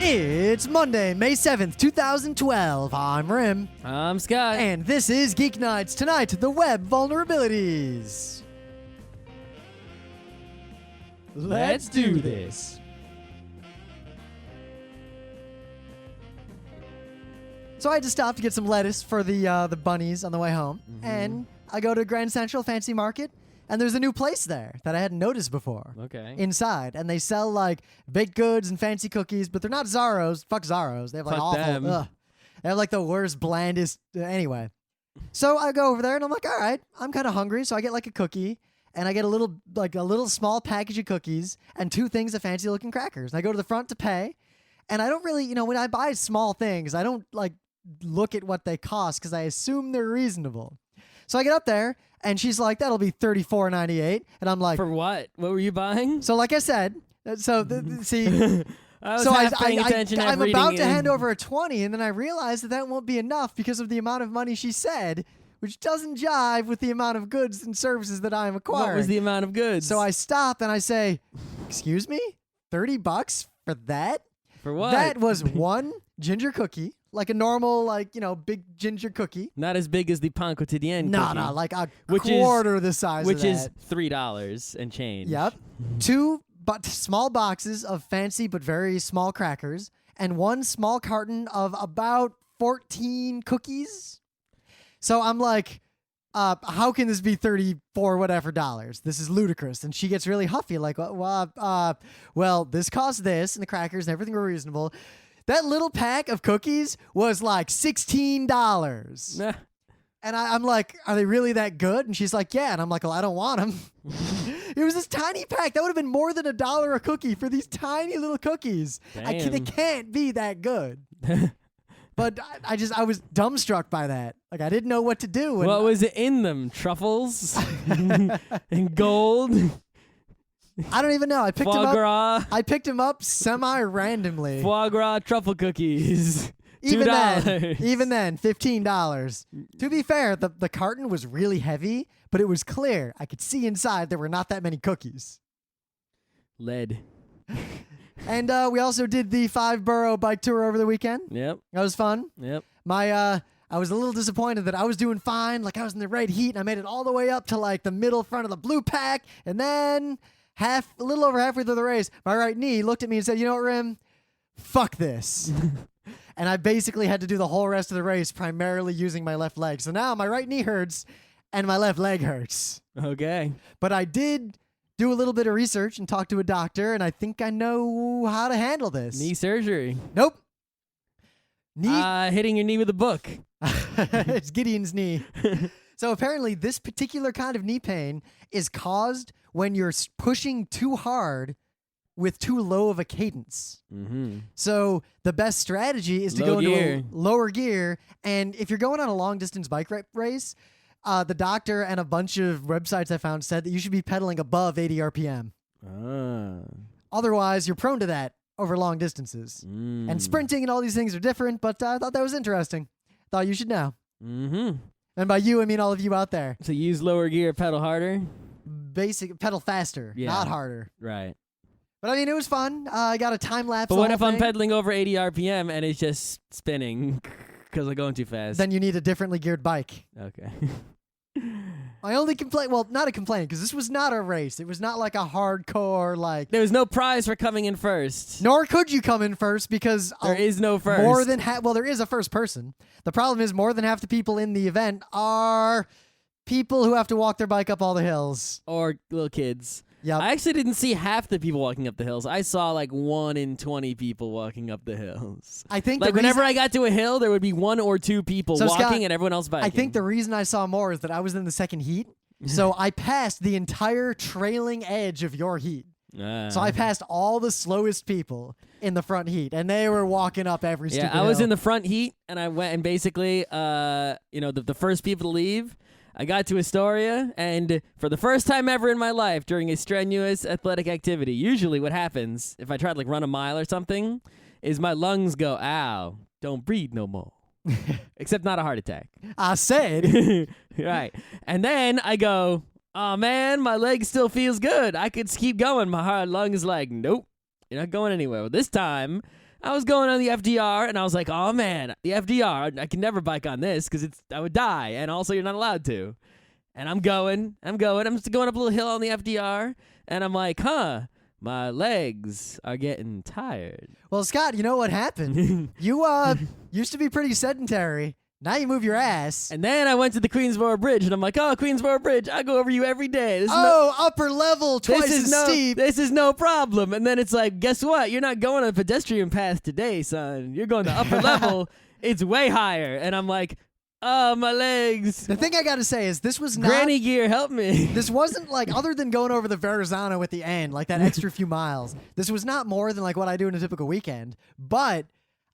It's Monday, May 7th, 2012. I'm Rym. I'm Scott. And this is Geeknights. Tonight, the web vulnerabilities. Let's do this. So I had to stop to get some lettuce for the bunnies on the way home. And I go to Grand Central Fancy Market, and there's a new place there that I hadn't noticed before. Okay. Inside, and they sell like baked goods and fancy cookies, but they're not Zaros. Fuck Zaros. They have like Fuck awful. them. They have like the worst, blandest. Anyway, so I go over there and I'm like, all right, I'm kind of hungry, so I get like a cookie, and I get a little small package of cookies and 2 things of fancy looking crackers. And I go to the front to pay, and I don't really, when I buy small things, I don't like look at what they cost because I assume they're reasonable. So I get up there, and she's like, "That'll be $34.98," and I'm like, For what? What were you buying? So like I said, see, I was so half paying attention. I'm reading about to it. hand over a 20, and then I realize that won't be enough because of the amount of money she said, which doesn't jive with the amount of goods and services that I'm acquiring. What was the amount of goods? So I stop and I say, "Excuse me, $30 for that?" For what? That was 1 ginger cookie, like a normal, big ginger cookie. Not as big as the pan quotidien cookie. No, like a Which quarter the size of Which that. is $3 and change. Yep. 2 small boxes of fancy but very small crackers, and 1 small carton of about 14 cookies. So I'm like, how can this be $34 whatever dollars? This is ludicrous. And she gets really huffy, like, well, this costs this, and the crackers and everything were reasonable. That little pack of cookies was like $16. Nah. And I'm like, are they really that good? And she's like, yeah. And I'm like, well, I don't want them. It was this tiny pack. That would have been more than $1 a cookie for these tiny little cookies. They Damn. can't be that good. But I was dumbstruck by that. Like, I didn't know what to do. And What was it in them? Truffles? And gold? I don't even know. I picked Foie him up. gras? I picked him up semi-randomly. Foie gras truffle cookies. Even $2. then, $15. To be fair, the carton was really heavy, but it was clear. I could see inside there were not that many cookies. Lead. And we also did the Five Boro Bike Tour over the weekend. Yep. That was fun. Yep. I was a little disappointed that I was doing fine, like I was in the right heat, and I made it all the way up to like the middle front of the blue pack, and then a little over halfway through the race, my right knee looked at me and said, "You know what, Rym? Fuck this." And I basically had to do the whole rest of the race primarily using my left leg. So now my right knee hurts and my left leg hurts. Okay. But I did do a little bit of research and talk to a doctor, and I think I know how to handle this. Knee surgery. Nope. Knee. Hitting your knee with a book. It's Gideon's knee. So apparently this particular kind of knee pain is caused when you're pushing too hard with too low of a cadence. Mm-hmm. So the best strategy is to go into a lower gear. And if you're going on a long distance bike race, the doctor and a bunch of websites I found said that you should be pedaling above 80 RPM. Otherwise, you're prone to that over long distances. And sprinting and all these things are different, but I thought that was interesting. Thought you should know. Mm-hmm. And by you, I mean all of you out there. So use lower gear, pedal harder? Basic pedal faster, not harder. Right. But I mean, it was fun. I got a time lapse. But what if I'm pedaling over 80 RPM and it's just spinning because I'm going too fast? Then you need a differently geared bike. Okay. My only complaint, well, not a complaint, because this was not a race. It was not like a hardcore, like... There was no prize for coming in first. Nor could you come in first, because... There is no first. More than well, there is a first person. The problem is more than half the people in the event are people who have to walk their bike up all the hills. Or little kids. Yep. I actually didn't see half the people walking up the hills. I saw like 1 in 20 people walking up the hills. I think like whenever I got to a hill, there would be 1 or 2 people walking, Scott, and everyone else biking. I think the reason I saw more is that I was in the second heat, so I passed the entire trailing edge of your heat. So I passed all the slowest people in the front heat, and they were walking up every stupid hill. I was in the front heat, and I went and basically, the first people to leave. I got to Astoria, and for the first time ever in my life, during a strenuous athletic activity, usually what happens if I try to like run a mile or something is my lungs go, ow, don't breathe no more. Except not a heart attack. I said. Right. And then I go, oh man, my leg still feels good. I could keep going. My heart lung is like, nope, you're not going anywhere. Well, this time I was going on the FDR, and I was like, oh, man, the FDR, I can never bike on this because I would die, and also you're not allowed to. And I'm going. I'm just going up a little hill on the FDR, and I'm like, my legs are getting tired. Well, Scott, you know what happened? You used to be pretty sedentary. Now you move your ass. And then I went to the Queensboro Bridge, and I'm like, oh, Queensboro Bridge, I go over you every day. Upper level, twice as steep. This is no problem. And then it's like, guess what? You're not going on a pedestrian path today, son. You're going to upper level. It's way higher. And I'm like, oh, my legs. The thing I got to say is this was not... Granny gear, help me. This wasn't like, other than going over the Verizon at the end, like that extra few miles, this was not more than like what I do in a typical weekend. But...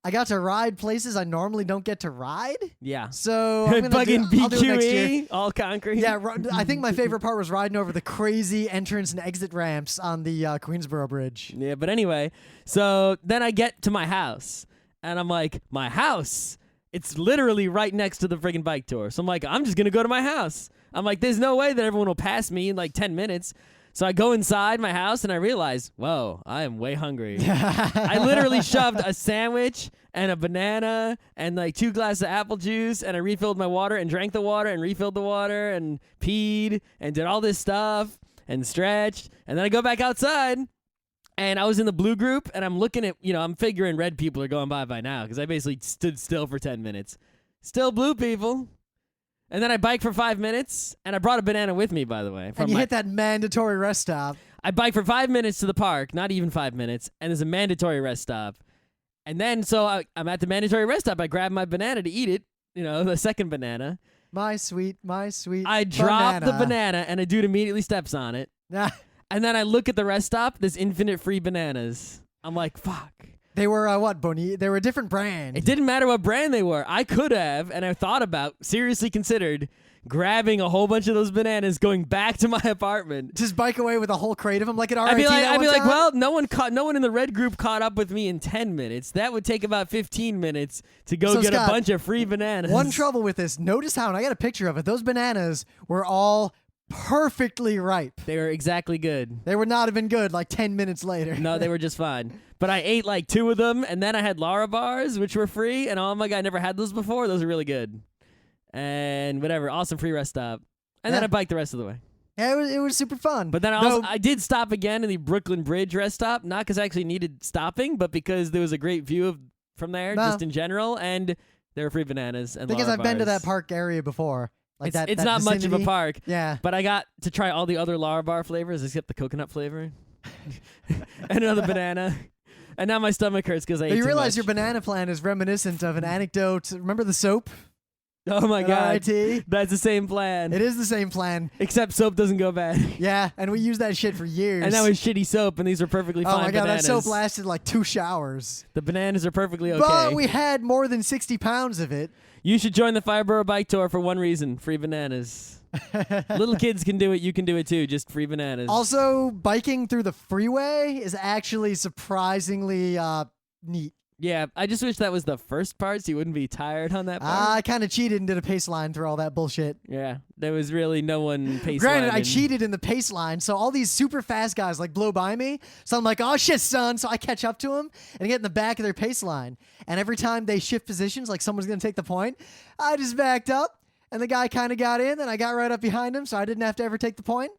I got to ride places I normally don't get to ride. Yeah. So I'm I'll do it next year. BQE, all concrete. Yeah, I think my favorite part was riding over the crazy entrance and exit ramps on the Queensboro Bridge. Yeah, but anyway, so then I get to my house, and I'm like, my house? It's literally right next to the friggin' bike tour. So I'm like, I'm just going to go to my house. I'm like, there's no way that everyone will pass me in like 10 minutes. So I go inside my house and I realize, whoa, I am way hungry. I literally shoved a sandwich and a banana and like 2 glasses of apple juice, and I refilled my water and drank the water and refilled the water and peed and did all this stuff and stretched. And then I go back outside, and I was in the blue group, and I'm looking at, I'm figuring red people are going by now because I basically stood still for 10 minutes. Still blue people. And then I bike for 5 minutes, and I brought a banana with me, by the way. And you hit that mandatory rest stop. I bike for 5 minutes to the park, not even 5 minutes, and there's a mandatory rest stop. And then, so I'm at the mandatory rest stop. I grab my banana to eat it, the second banana. My sweet I drop the banana, and a dude immediately steps on it. And then I look at the rest stop, there's infinite free bananas. I'm like, fuck. They were, They were a different brand. It didn't matter what brand they were. I could have, and I thought about, seriously considered, grabbing a whole bunch of those bananas, going back to my apartment. Just bike away with a whole crate of them like at RIT. I'd be like, well, no one in the red group caught up with me in 10 minutes. That would take about 15 minutes to go get Scott, a bunch of free bananas. One trouble with this, notice how, and I got a picture of it, those bananas were all perfectly ripe. They were exactly good. They would not have been good like 10 minutes later. No, they were just fine. But I ate like 2 of them, and then I had Lara bars, which were free, and oh my God, I never had those before. Those are really good. And whatever, awesome free rest stop. And then I biked the rest of the way. Yeah, it was super fun. But then I did stop again in the Brooklyn Bridge rest stop, not because I actually needed stopping, but because there was a great view from there, just in general, and there were free bananas and Lara because I've bars. been to that park area before. Like it's not much of a park. Yeah. But I got to try all the other Lara bar flavors except the coconut flavor. And another banana. And now my stomach hurts because I ate too much. You realize your banana plan is reminiscent of an anecdote. Remember the soap? Oh my God. RIT? That's the same plan. It is the same plan. Except soap doesn't go bad. Yeah, and we used that shit for years. And that was shitty soap, and these are perfectly fine bananas. Oh my God, that soap lasted like 2 showers. The bananas are perfectly okay. But we had more than 60 pounds of it. You should join the Five Boro Bike Tour for one reason: free bananas. Little kids can do it. You can do it too. Just free bananas. Also, biking through the freeway is actually surprisingly neat. Yeah, I just wish that was the first part so you wouldn't be tired on that part. I kind of cheated and did a pace line through all that bullshit. Yeah, there was really no one pace Granted, lining. I cheated in the pace line, so all these super fast guys like blow by me. So I'm like, oh shit, son. So I catch up to them and get in the back of their pace line. And every time they shift positions, like someone's going to take the point, I just backed up. And the guy kind of got in, and I got right up behind him, so I didn't have to ever take the point.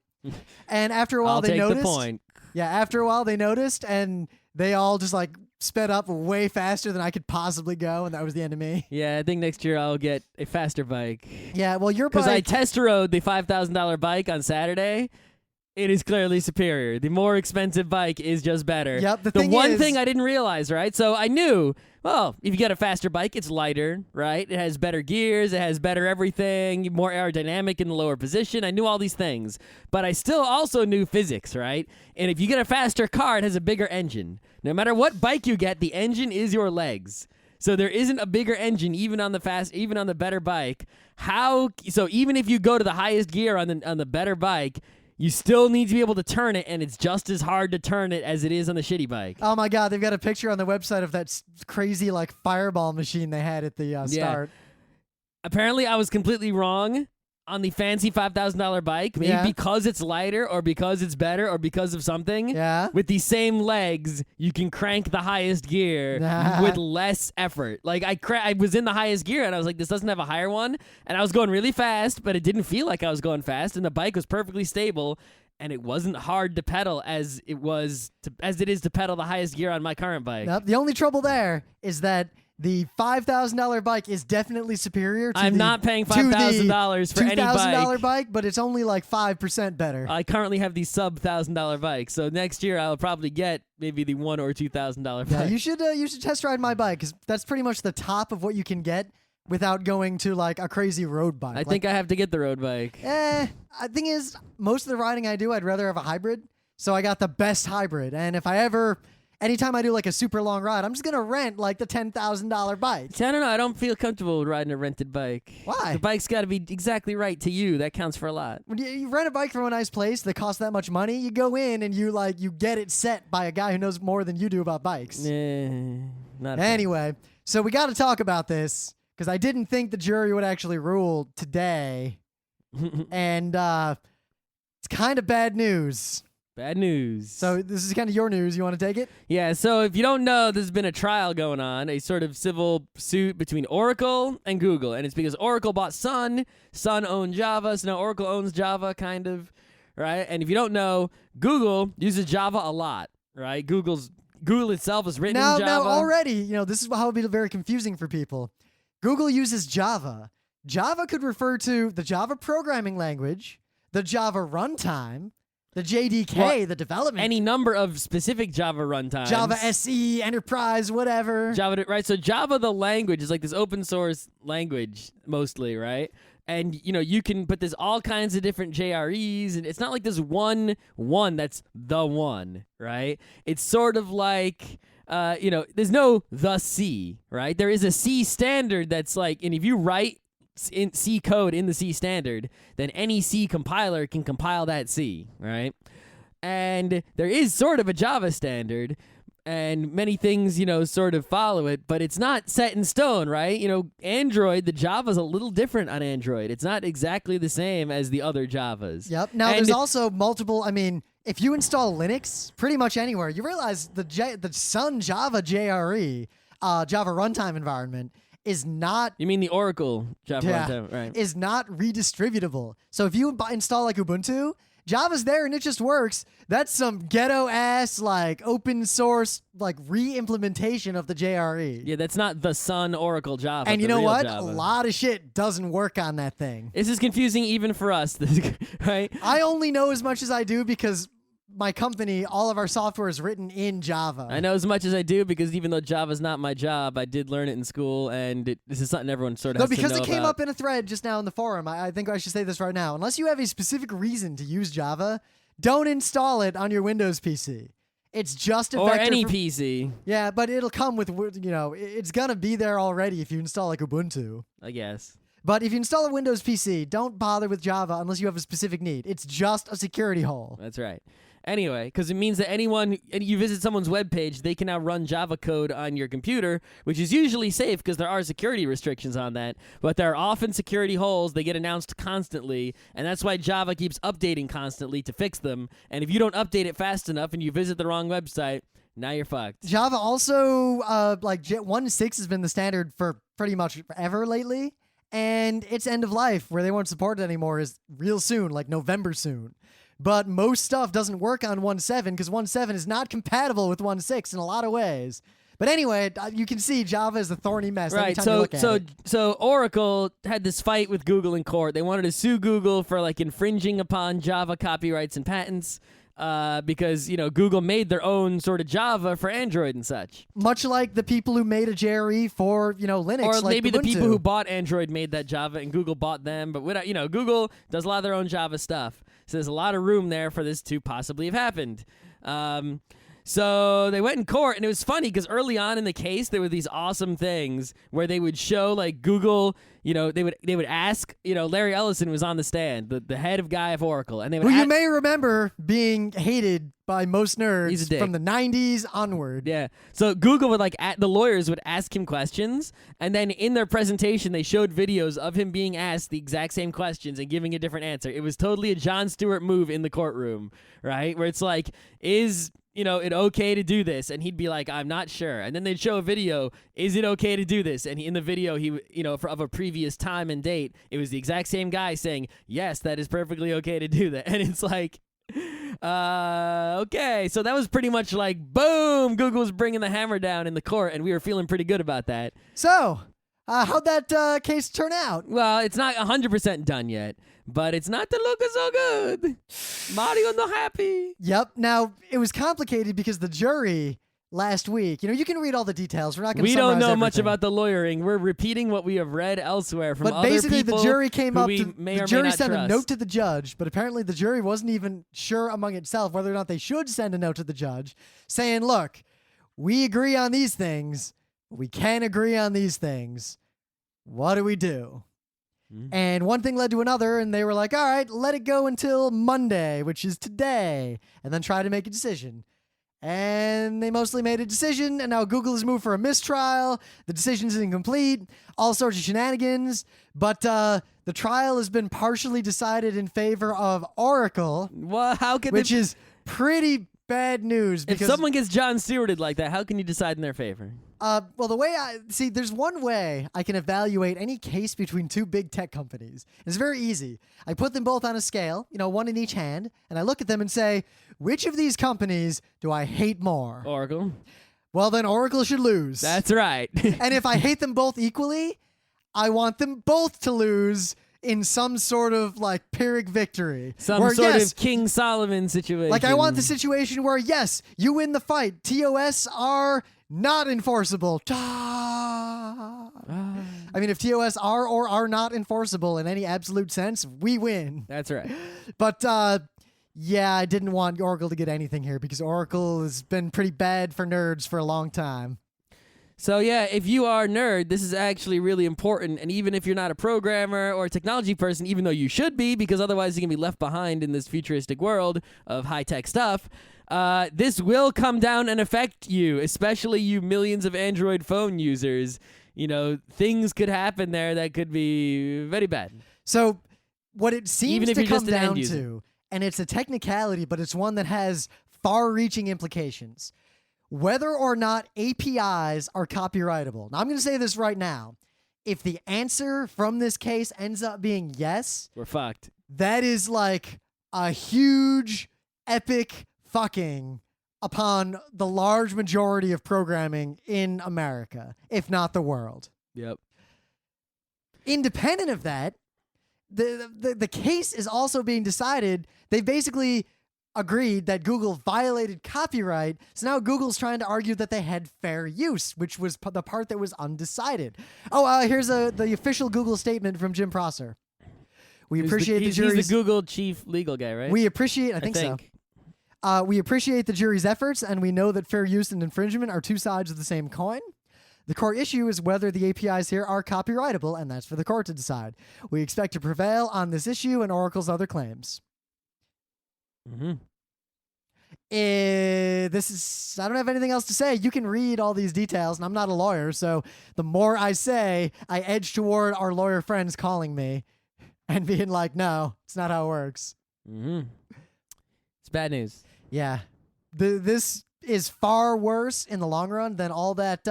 And after a while, they noticed. I'll take the point. Yeah, after a while, they noticed, and they all just like sped up way faster than I could possibly go, and that was the end of me. Yeah, I think next year I'll get a faster bike. Yeah, well, your bike... Because I test rode the $5,000 bike on Saturday. It is clearly superior. The more expensive bike is just better. Yep, the one thing I didn't realize, right? So I knew, well, if you get a faster bike, it's lighter, right? It has better gears, it has better everything, more aerodynamic in the lower position. I knew all these things. But I still also knew physics, right? And if you get a faster car, it has a bigger engine. No matter what bike you get, the engine is your legs. So there isn't a bigger engine even on the better bike. So even if you go to the highest gear on the better bike, you still need to be able to turn it, and it's just as hard to turn it as it is on the shitty bike. Oh my God, they've got a picture on the website of that crazy like fireball machine they had at the start. Apparently, I was completely wrong on the fancy $5,000 bike, maybe Yeah. because it's lighter or because it's better or because of something, Yeah. with the same legs, you can crank the highest gear Nah. with less effort. Like, I was in the highest gear, and I was like, this doesn't have a higher one, and I was going really fast, but it didn't feel like I was going fast, and the bike was perfectly stable, and it wasn't hard to pedal as it is to pedal the highest gear on my current bike. Nope. The only trouble there is that the $5,000 bike is definitely superior to I'm not paying $5,000 for any $2,000 bike. bike, but it's only like 5% better. I currently have the sub $1,000 bike, so next year I'll probably get maybe the $1,000 or $2,000 Yeah, bike. you should test ride my bike because that's pretty much the top of what you can get without going to like a crazy road bike. I think I have to get the road bike. The thing is, most of the riding I do, I'd rather have a hybrid. So I got the best hybrid, and if anytime I do like a super long ride, I'm just gonna rent like the $10,000 bike. See, I don't know. I don't feel comfortable with riding a rented bike. Why? The bike's got to be exactly right to you. That counts for a lot. When you rent a bike from a nice place that costs that much money, you go in and you get it set by a guy who knows more than you do about bikes. Not Anyway, so we got to talk about this because I didn't think the jury would actually rule today, and it's kind of bad news. Bad news. So this is kind of your news. You want to take it? Yeah, so if you don't know, there's been a trial going on, a sort of civil suit between Oracle and Google, and it's because Oracle bought Sun. Sun owned Java, so now Oracle owns Java, kind of, right? And if you don't know, Google uses Java a lot, right? Google itself is written in Java. Now already, this is how it'll be very confusing for people. Google uses Java. Java could refer to the Java programming language, the Java runtime, the JDK, the development. Any number of specific Java runtimes. Java SE, Enterprise, whatever. Java, right? So Java, the language, is like this open source language mostly, right? And, you can put this all kinds of different JREs, and it's not like this one that's the one, right? It's sort of like, there's no the C, right? There is a C standard that's like, and if you write in C code in the C standard, then any C compiler can compile that C, right? And there is sort of a Java standard, and many things, sort of follow it, but it's not set in stone, right? Android, the Java's a little different on Android. It's not exactly the same as the other Javas. Yep. Now, there's also multiple, if you install Linux pretty much anywhere, you realize the Sun Java JRE, Java runtime environment, is not... You mean the Oracle Java runtime, right? Is not redistributable. So if you install like Ubuntu, Java's there and it just works. That's some ghetto-ass, like, open source, like, re-implementation of the JRE. Yeah, that's not the Sun Oracle Java. And you the know real what? Java. A lot of shit doesn't work on that thing. This is confusing even for us, right? I only know as much as I do because my company, all of our software is written in Java. I know as much as I do because even though Java's not my job, I did learn it in school, and this is something everyone sort of has to know because it came about. up in a thread just now in the forum, I think I should say this right now. Unless you have a specific reason to use Java, don't install it on your Windows PC. It's just or effective any for, PC, Yeah, but it'll come with, it's gonna be there already if you install like Ubuntu. I guess. But if you install a Windows PC, don't bother with Java unless you have a specific need. It's just a security hole. That's right. Anyway, because it means that you visit someone's webpage, they can now run Java code on your computer, which is usually safe because there are security restrictions on that. But there are often security holes. They get announced constantly, and that's why Java keeps updating constantly to fix them. And if you don't update it fast enough and you visit the wrong website, now you're fucked. Java also, 1.6 has been the standard for pretty much forever lately. And its end of life, where they won't support it anymore, is real soon, like November soon. But most stuff doesn't work on 1.7 because 1.7 is not compatible with 1.6 in a lot of ways. But anyway, you can see Java is a thorny mess. Right. Anytime you look at it. So Oracle had this fight with Google in court. They wanted to sue Google for like infringing upon Java copyrights and patents. Because, Google made their own sort of Java for Android and such. Much like the people who made a JRE for, Linux. Or like maybe Ubuntu. the people who bought Android made that Java and Google bought them. But, Google does a lot of their own Java stuff. So there's a lot of room there for this to possibly have happened. So they went in court, and it was funny because early on in the case, there were these awesome things where they would show like Google. They would ask. Larry Ellison was on the stand, the head of guy of Oracle, and they would. Who you may remember being hated by most nerds He's a dick. from the 90s onward. Yeah. So Google would the lawyers would ask him questions, and then in their presentation they showed videos of him being asked the exact same questions and giving a different answer. It was totally a Jon Stewart move in the courtroom, right? Where it's like, is it okay to do this? And he'd be like, I'm not sure. And then they'd show a video, is it okay to do this? And in the video, of a previous time and date, it was the exact same guy saying, yes, that is perfectly okay to do that. And it's like, okay. So that was pretty much like, boom, Google's bringing the hammer down in the court, and we were feeling pretty good about that. So, how'd that case turn out? Well, it's not 100% done yet, but it's not looking so good. Mario not happy. Yep. Now, it was complicated because the jury last week, you can read all the details. We're not going to summarize We don't know everything. much about the lawyering. We're repeating what we have read elsewhere from but other basically, people the jury came who up we to may the or may jury not sent trust. a note to the judge, but apparently the jury wasn't even sure among itself whether or not they should send a note to the judge saying, look, we agree on these things, but we can't agree on these things. What do we do? And one thing led to another, and they were like, all right, let it go until Monday, which is today, and then try to make a decision. And they mostly made a decision, and now Google has moved for a mistrial. The decision's incomplete, all sorts of shenanigans, but the trial has been partially decided in favor of Oracle, Well, how can which is pretty bad news. if Because someone gets Jon Stewarted like that, how can you decide in their favor? well, the way I see, there's one way I can evaluate any case between two big tech companies. It's very easy. I put them both on a scale, one in each hand, and I look at them and say, which of these companies do I hate more? Oracle. Well, then Oracle should lose. That's right. And if I hate them both equally, I want them both to lose in some sort of Pyrrhic victory. Some where, sort yes, of King Solomon situation. I want the situation where, yes, you win the fight. TOS are not enforceable. I mean, if TOS are or are not enforceable in any absolute sense, we win. That's right. But, yeah, I didn't want Oracle to get anything here because Oracle has been pretty bad for nerds for a long time. So yeah, if you are a nerd, this is actually really important. And even if you're not a programmer or a technology person, even though you should be, because otherwise you're going to be left behind in this futuristic world of high-tech stuff, this will come down and affect you, especially you millions of Android phone users. Things could happen there that could be very bad. So what it seems Even if to you're come just an end down user. to, and it's a technicality, but it's one that has far-reaching implications. Whether or not APIs are copyrightable. Now, I'm going to say this right now. If the answer from this case ends up being yes, We're fucked. that is like a huge, epic fucking upon the large majority of programming in America, if not the world. Yep. Independent of that, the case is also being decided. They basically agreed that Google violated copyright, so now Google's trying to argue that they had fair use, which was the part that was undecided. Here's the official Google statement from Jim Prosser. We appreciate the jury's... He's the Google chief legal guy, right? We appreciate... I think so. We appreciate the jury's efforts, and we know that fair use and infringement are two sides of the same coin. The core issue is whether the APIs here are copyrightable, and that's for the court to decide. We expect to prevail on this issue and Oracle's other claims. Mm-hmm. I don't have anything else to say. You can read all these details, and I'm not a lawyer, so the more I say, I edge toward our lawyer friends calling me and being like, no, it's not how it works. Mm-hmm. It's bad news. Yeah. This is far worse in the long run than all that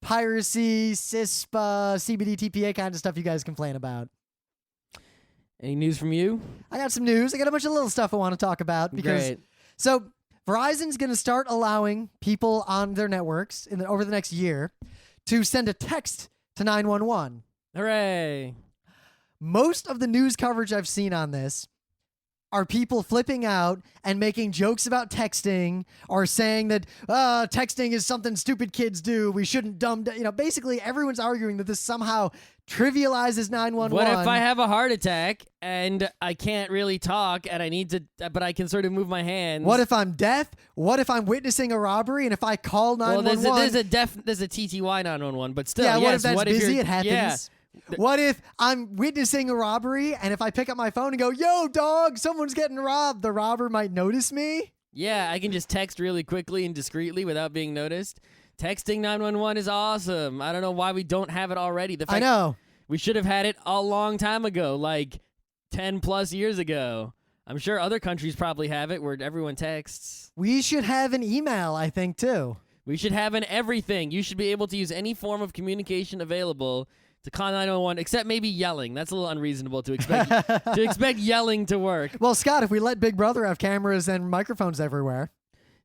piracy, CISPA, CBD, TPA kind of stuff you guys complain about. Any news from you? I got some news. I got a bunch of little stuff I want to talk about. Great. So Verizon's going to start allowing people on their networks over the next year to send a text to 911. Hooray. Most of the news coverage I've seen on this are people flipping out and making jokes about texting or saying that texting is something stupid kids do. We shouldn't basically everyone's arguing that this somehow trivializes 911. What if I have a heart attack and I can't really talk and I need to, but I can sort of move my hands? What if I'm deaf? What if I'm witnessing a robbery and if I call 911? Well, there's a TTY 911, but still, yeah. yes, What if that's busy? It happens. Yeah. What if I'm witnessing a robbery and if I pick up my phone and go, yo, dog, someone's getting robbed, the robber might notice me? Yeah, I can just text really quickly and discreetly without being noticed. Texting 911 is awesome. I don't know why we don't have it already. I know. We should have had it a long time ago, like 10 plus years ago. I'm sure other countries probably have it where everyone texts. We should have an email, I think, too. We should have an everything. You should be able to use any form of communication available to call 911, except maybe yelling. That's a little unreasonable to expect to expect yelling to work. Well, Scott, if we let Big Brother have cameras and microphones everywhere,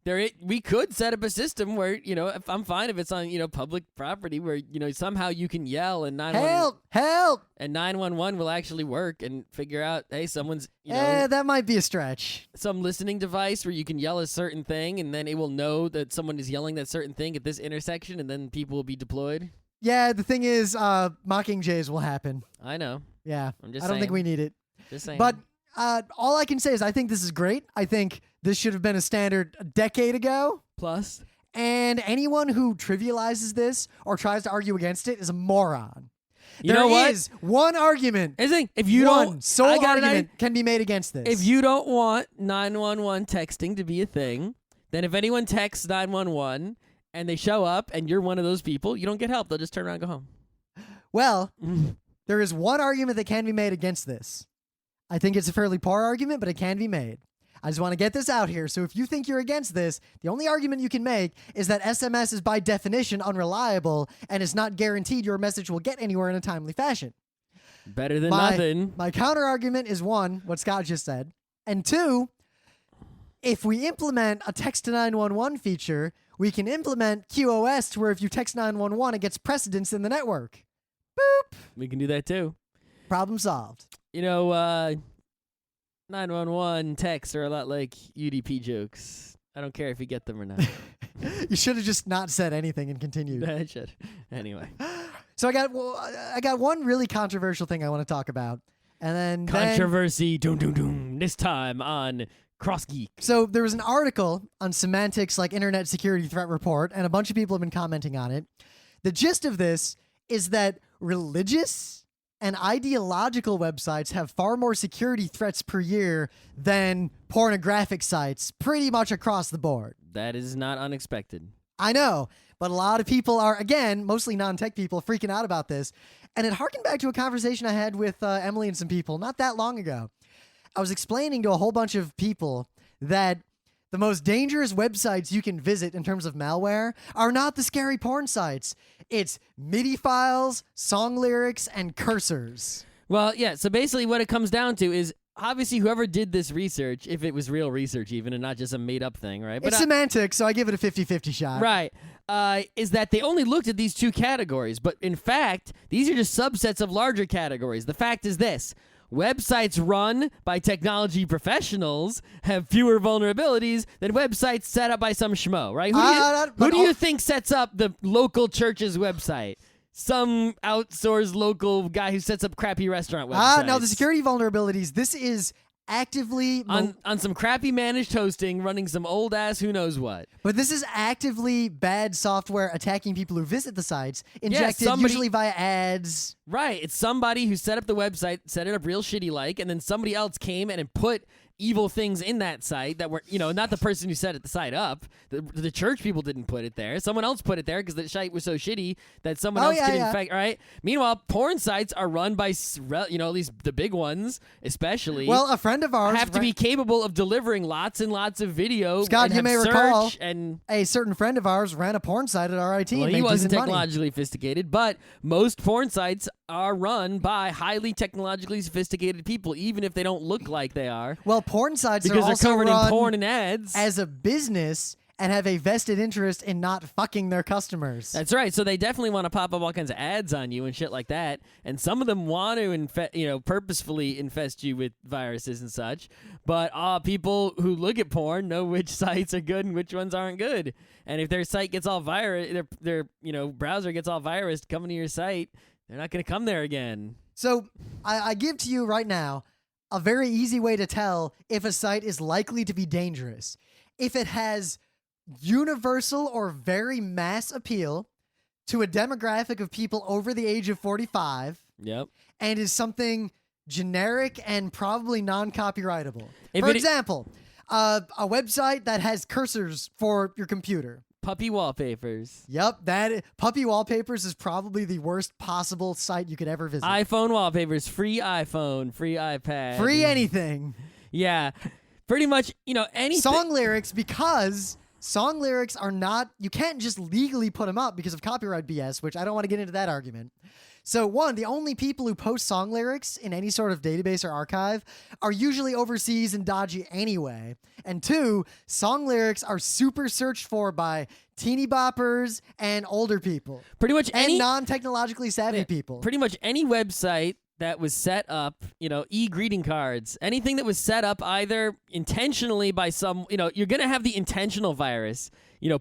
we could set up a system where, if I'm fine if it's on, public property where, somehow you can yell and 911 help, and 911 will actually work and figure out, hey, someone's, that might be a stretch. Some listening device where you can yell a certain thing and then it will know that someone is yelling that certain thing at this intersection and then people will be deployed. Yeah, the thing is, Mockingjays will happen. I know. Yeah, I'm just I don't think we need it. Just saying. But all I can say is I think this is great. I think this should have been a standard a decade ago. Plus. And anyone who trivializes this or tries to argue against it is a moron. You know what? There is one argument. If you don't, sole argument can be made against this. If you don't want 911 texting to be a thing, then if anyone texts 911 and they show up and you're one of those people, you don't get help. They'll just turn around and go home. Well, there is one argument that can be made against this. I think it's a fairly poor argument, but it can be made. I just want to get this out here. So if you think you're against this, the only argument you can make is that SMS is by definition unreliable and it's not guaranteed your message will get anywhere in a timely fashion. Better than nothing. My counter argument is one, what Scott just said, and two, if we implement a text to 911 feature, we can implement QoS to where if you text 911, it gets precedence in the network. Boop. We can do that too. Problem solved. 911 texts are a lot like UDP jokes. I don't care if you get them or not. You should have just not said anything and continued. I should. Anyway. So I got one really controversial thing I want to talk about. And then controversy, doom doom doom. This time on Cross Geek. So there was an article on Semantics, like Internet Security Threat Report, and a bunch of people have been commenting on it. The gist of this is that religious and ideological websites have far more security threats per year than pornographic sites, pretty much across the board. That is not unexpected. I know, but a lot of people are, again, mostly non-tech people, freaking out about this. And it harkened back to a conversation I had with Emily and some people not that long ago. I was explaining to a whole bunch of people that the most dangerous websites you can visit in terms of malware are not the scary porn sites. It's MIDI files, song lyrics, and cursors. Well, yeah, so basically what it comes down to is obviously whoever did this research, if it was real research even and not just a made-up thing, right? It's semantics, so I give it a 50-50 shot. Right. Is that they only looked at these two categories, but in fact, these are just subsets of larger categories. The fact is this. Websites run by technology professionals have fewer vulnerabilities than websites set up by some schmo, right? Who do you think sets up the local church's website? Some outsourced local guy who sets up crappy restaurant websites. No, the security vulnerabilities, this is actively... on some crappy managed hosting, running some old-ass who knows what. But this is actively bad software attacking people who visit the sites, injected usually via ads. Right. It's somebody who set up the website, set it up real shitty-like, and then somebody else came and put evil things in that site that were, not the person who set the site up. The church people didn't put it there. Someone else put it there because the site was so shitty that someone else could infect, right? Meanwhile, porn sites are run by, at least the big ones, especially. Well, a friend of ours... have to be capable of delivering lots and lots of video. Scott, you may recall, and a certain friend of ours ran a porn site at RIT. Well, and he made wasn't decent technologically sophisticated, but most porn sites are run by highly technologically sophisticated people, even if they don't look like they are. Well, porn sites because are also they're covered run in porn and ads as a business, and have a vested interest in not fucking their customers. That's right. So they definitely want to pop up all kinds of ads on you and shit like that. And some of them want to purposefully infest you with viruses and such. But people who look at porn know which sites are good and which ones aren't good. And if their site gets all their browser gets all virused coming to your site, they're not going to come there again. So I give to you right now a very easy way to tell if a site is likely to be dangerous. If it has universal or very mass appeal to a demographic of people over the age of 45. Yep. And is something generic and probably non-copyrightable. For example, a website that has cursors for your computer. Puppy wallpapers. Yep, Puppy Wallpapers is probably the worst possible site you could ever visit. iPhone wallpapers, free iPhone, free iPad. Free anything. Yeah. Pretty much, anything. Song lyrics, because song lyrics are not, you can't just legally put them up because of copyright BS, which I don't want to get into that argument. So one, the only people who post song lyrics in any sort of database or archive are usually overseas and dodgy anyway. And two, song lyrics are super searched for by teeny boppers and older people. Pretty much and non-technologically savvy people. Pretty much any website that was set up, e-greeting cards, anything that was set up either intentionally by some, you're going to have the intentional virus,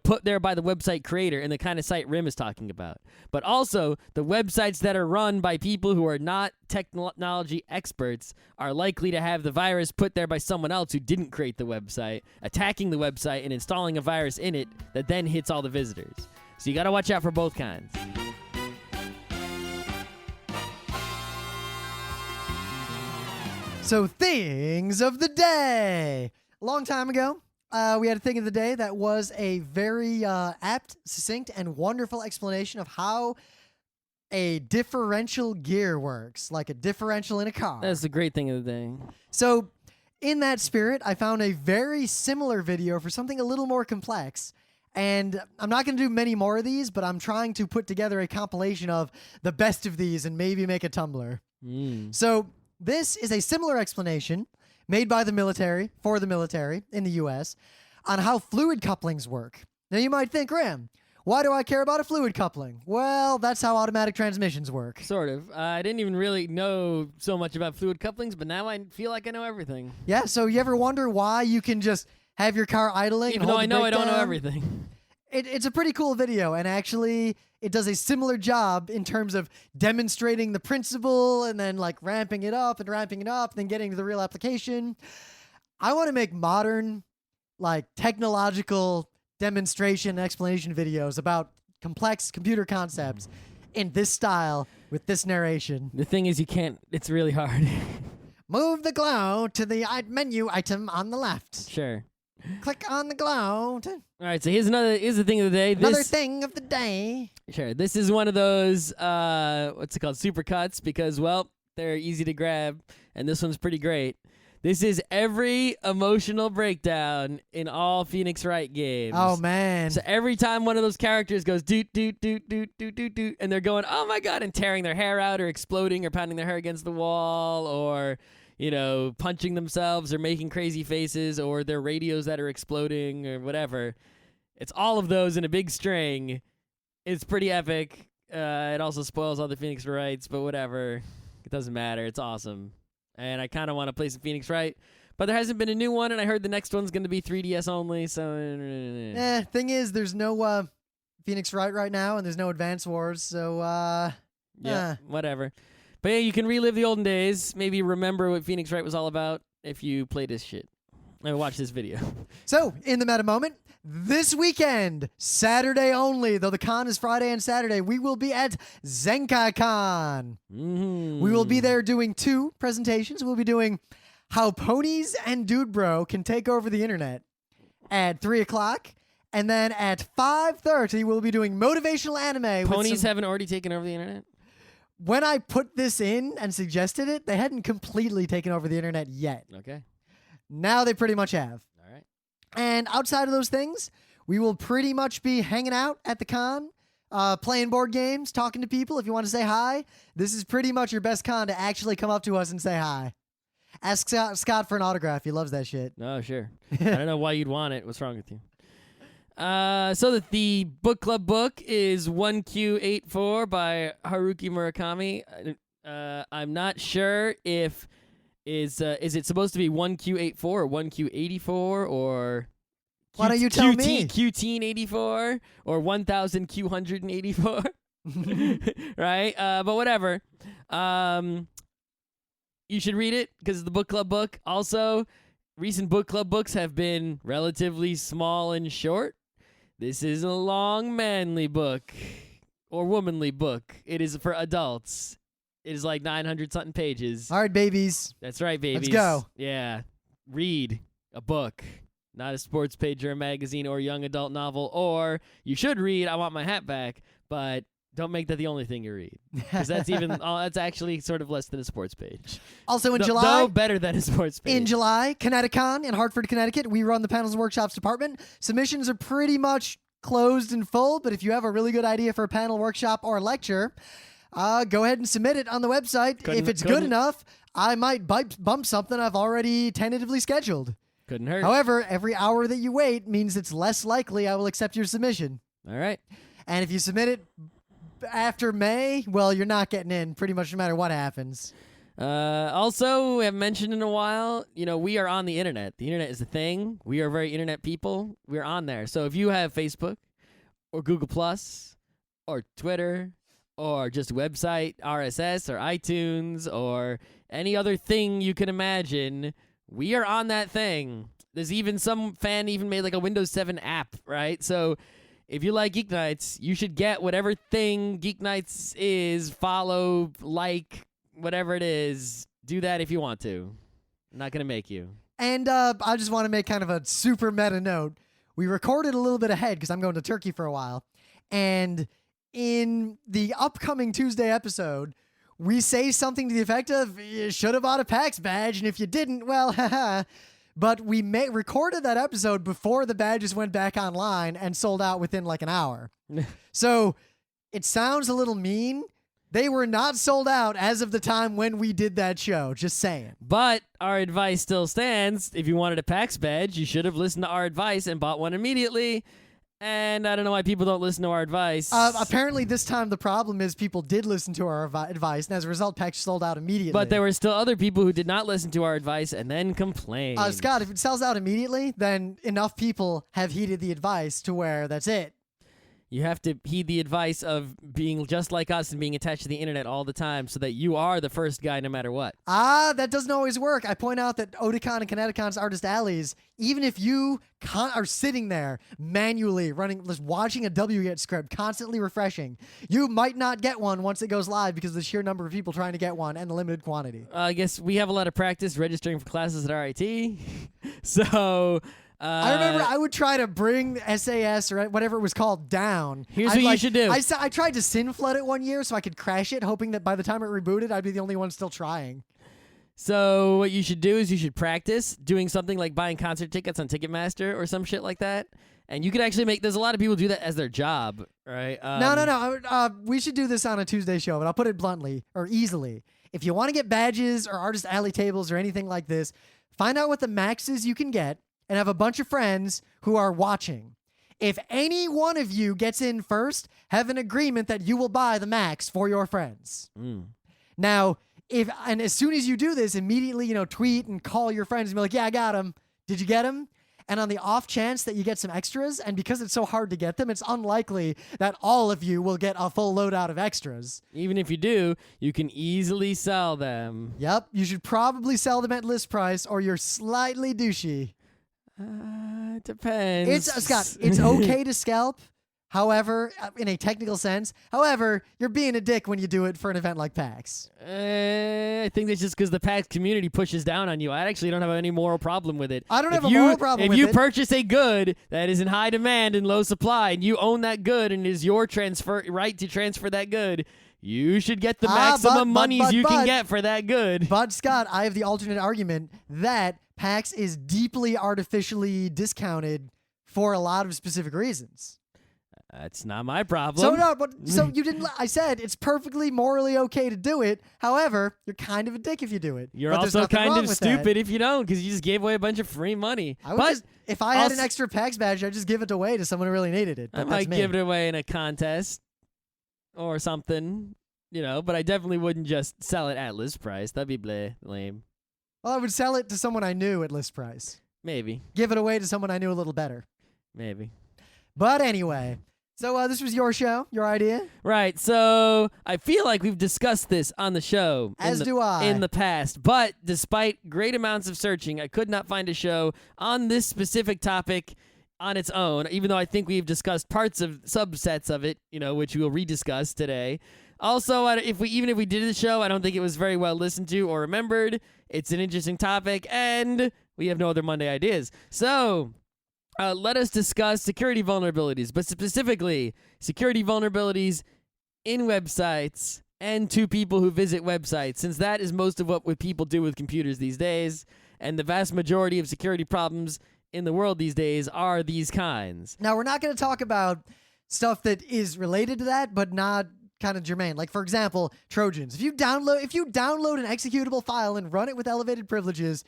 put there by the website creator and the kind of site Rym is talking about. But also, the websites that are run by people who are not technology experts are likely to have the virus put there by someone else who didn't create the website, attacking the website and installing a virus in it that then hits all the visitors. So you got to watch out for both kinds. So, things of the day. A long time ago, we had a thing of the day that was a very apt, succinct, and wonderful explanation of how a differential gear works, like a differential in a car. That's the great thing of the day. So, in that spirit, I found a very similar video for something a little more complex. And I'm not going to do many more of these, but I'm trying to put together a compilation of the best of these and maybe make a Tumblr. So, this is a similar explanation made by the military, for the military in the U.S., on how fluid couplings work. Now, you might think, Rym, why do I care about a fluid coupling? Well, that's how automatic transmissions work. Sort of. I didn't even really know so much about fluid couplings, but now I feel like I know everything. Yeah, so you ever wonder why you can just have your car idling? Even though I know I don't know everything. It's a pretty cool video, and actually it does a similar job in terms of demonstrating the principle and then like ramping it up, and then getting to the real application. I want to make modern, like, technological demonstration and explanation videos about complex computer concepts in this style with this narration. The thing is, you can't, it's really hard. Move the glow to the menu item on the left. Sure. Click on the glow. All right, so here's the thing of the day. Another thing of the day. Sure. This is one of those, what's it called, super cuts, because, well, they're easy to grab, and this one's pretty great. This is every emotional breakdown in all Phoenix Wright games. Oh, man. So every time one of those characters goes doot, doot, doot, doot, doot, doot, doot, and they're going, oh my God, and tearing their hair out or exploding or pounding their hair against the wall or, punching themselves or making crazy faces or their radios that are exploding or whatever. It's all of those in a big string. It's pretty epic. It also spoils all the Phoenix Wrights, but whatever. It doesn't matter. It's awesome. And I kind of want to play some Phoenix Wright, but there hasn't been a new one, and I heard the next one's going to be 3DS only, so... Thing is, there's no Phoenix Wright right now, and there's no Advance Wars, so, whatever. But yeah, you can relive the olden days, maybe remember what Phoenix Wright was all about if you play this shit. And watch this video. So, in the meta moment, this weekend, Saturday only, though the con is Friday and Saturday, we will be at ZenkaiCon. We will be there doing 2 presentations. We'll be doing how ponies and Dude Bro can take over the internet at 3 o'clock. And then at 5:30, we'll be doing motivational anime. Ponies haven't already taken over the internet? When I put this in and suggested it, they hadn't completely taken over the internet yet. Okay. Now they pretty much have. All right. And outside of those things, we will pretty much be hanging out at the con, playing board games, talking to people. If you want to say hi, this is pretty much your best con to actually come up to us and say hi. Ask Scott for an autograph. He loves that shit. Oh, sure. I don't know why you'd want it. What's wrong with you? So that the book club book is 1Q84 by Haruki Murakami. I'm not sure if is it supposed to be 1Q84 or 1Q84 or Why don't you tell me? QT 84 or 1000Q184. Right? But whatever. You should read it because it's the book club book. Also, recent book club books have been relatively small and short. This is a long, manly book or womanly book. It is for adults. It is like 900-something pages. All right, babies. That's right, babies. Let's go. Yeah. Read a book, not a sports page or a magazine or a young adult novel. Or you should read I Want My Hat Back, but don't make that the only thing you read. Because that's that's actually sort of less than a sports page. Also in July. No, better than a sports page. In July, Connecticut in Hartford, Connecticut, we run the Panels and Workshops department. Submissions are pretty much closed and full, but if you have a really good idea for a panel, workshop, or lecture, go ahead and submit it on the website. If it's good enough, I might bump something I've already tentatively scheduled. Couldn't hurt. However, every hour that you wait means it's less likely I will accept your submission. All right. And if you submit it after May, well, you're not getting in pretty much no matter what happens. Also, we haven't mentioned in a while, we are on the internet. The internet is a thing. We are very internet people. We're on there. So if you have Facebook or Google Plus or Twitter or just a website, RSS or iTunes or any other thing you can imagine, we are on that thing. There's even some fan made like a Windows 7 app, right? So if you like Geeknights, you should get whatever thing Geeknights is, follow, like, whatever it is. Do that if you want to. I'm not going to make you. And I just want to make kind of a super meta note. We recorded a little bit ahead because I'm going to Turkey for a while. And in the upcoming Tuesday episode, we say something to the effect of, you should have bought a PAX badge, and if you didn't, well, haha. But we recorded that episode before the badges went back online and sold out within like an hour. So it sounds a little mean. They were not sold out as of the time when we did that show. Just saying. But our advice still stands. If you wanted a PAX badge, you should have listened to our advice and bought one immediately. And I don't know why people don't listen to our advice. Apparently this time the problem is people did listen to our advice, and as a result, PAX sold out immediately. But there were still other people who did not listen to our advice and then complained. Scott, if it sells out immediately, then enough people have heeded the advice to where that's it. You have to heed the advice of being just like us and being attached to the internet all the time so that you are the first guy no matter what. That doesn't always work. I point out that Otakon and Connecticut's Artist Alleys, even if you are sitting there manually running, just watching a WGET script, constantly refreshing, you might not get one once it goes live because of the sheer number of people trying to get one and the limited quantity. I guess we have a lot of practice registering for classes at RIT. So I remember I would try to bring SAS or whatever it was called down. Here's what you should do. I tried to sin flood it one year so I could crash it, hoping that by the time it rebooted, I'd be the only one still trying. So what you should do is you should practice doing something like buying concert tickets on Ticketmaster or some shit like that. And you could actually there's a lot of people do that as their job, right? No. We should do this on a Tuesday show, but I'll put it bluntly or easily. If you want to get badges or Artist Alley tables or anything like this, find out what the maxes you can get and have a bunch of friends who are watching. If any one of you gets in first, have an agreement that you will buy the max for your friends. Now, as soon as you do this, immediately, tweet and call your friends and be like, yeah, I got them. Did you get them? And on the off chance that you get some extras, and because it's so hard to get them, it's unlikely that all of you will get a full loadout of extras. Even if you do, you can easily sell them. Yep, you should probably sell them at list price or you're slightly douchey. It depends. Scott, it's okay to scalp, however, in a technical sense. However, you're being a dick when you do it for an event like PAX. I think that's just because the PAX community pushes down on you. I actually don't have any moral problem with it. I don't have a moral problem with it. If you purchase a good that is in high demand and low supply, and you own that good and it is your right to transfer that good, you should get the maximum monies you can get for that good. But, Scott, I have the alternate argument that PAX is deeply artificially discounted for a lot of specific reasons. That's not my problem. So no, but so you didn't. I said it's perfectly morally okay to do it. However, you're kind of a dick if you do it. You're But there's also nothing kind wrong of with stupid that. if you don't, because you just gave away a bunch of free money. I would But just, if I had an also- extra PAX badge, I'd just give it away to someone who really needed it. I But might that's me. give it away in a contest or something, but I definitely wouldn't just sell it at list price. That'd be lame. Well, I would sell it to someone I knew at list price. Maybe. Give it away to someone I knew a little better. Maybe. But anyway, so this was your show, your idea. Right. So I feel like we've discussed this on the show. As do I. In the past. But despite great amounts of searching, I could not find a show on this specific topic on its own, even though I think we've discussed parts of subsets of it, which we'll rediscuss today. Also, even if we did the show, I don't think it was very well listened to or remembered. It's an interesting topic, and we have no other Monday ideas. So let us discuss security vulnerabilities, but specifically security vulnerabilities in websites and to people who visit websites, since that is most of what people do with computers these days, and the vast majority of security problems in the world these days are these kinds. Now, we're not going to talk about stuff that is related to that, but not kind of germane. Like, for example, Trojans. If you download an executable file and run it with elevated privileges,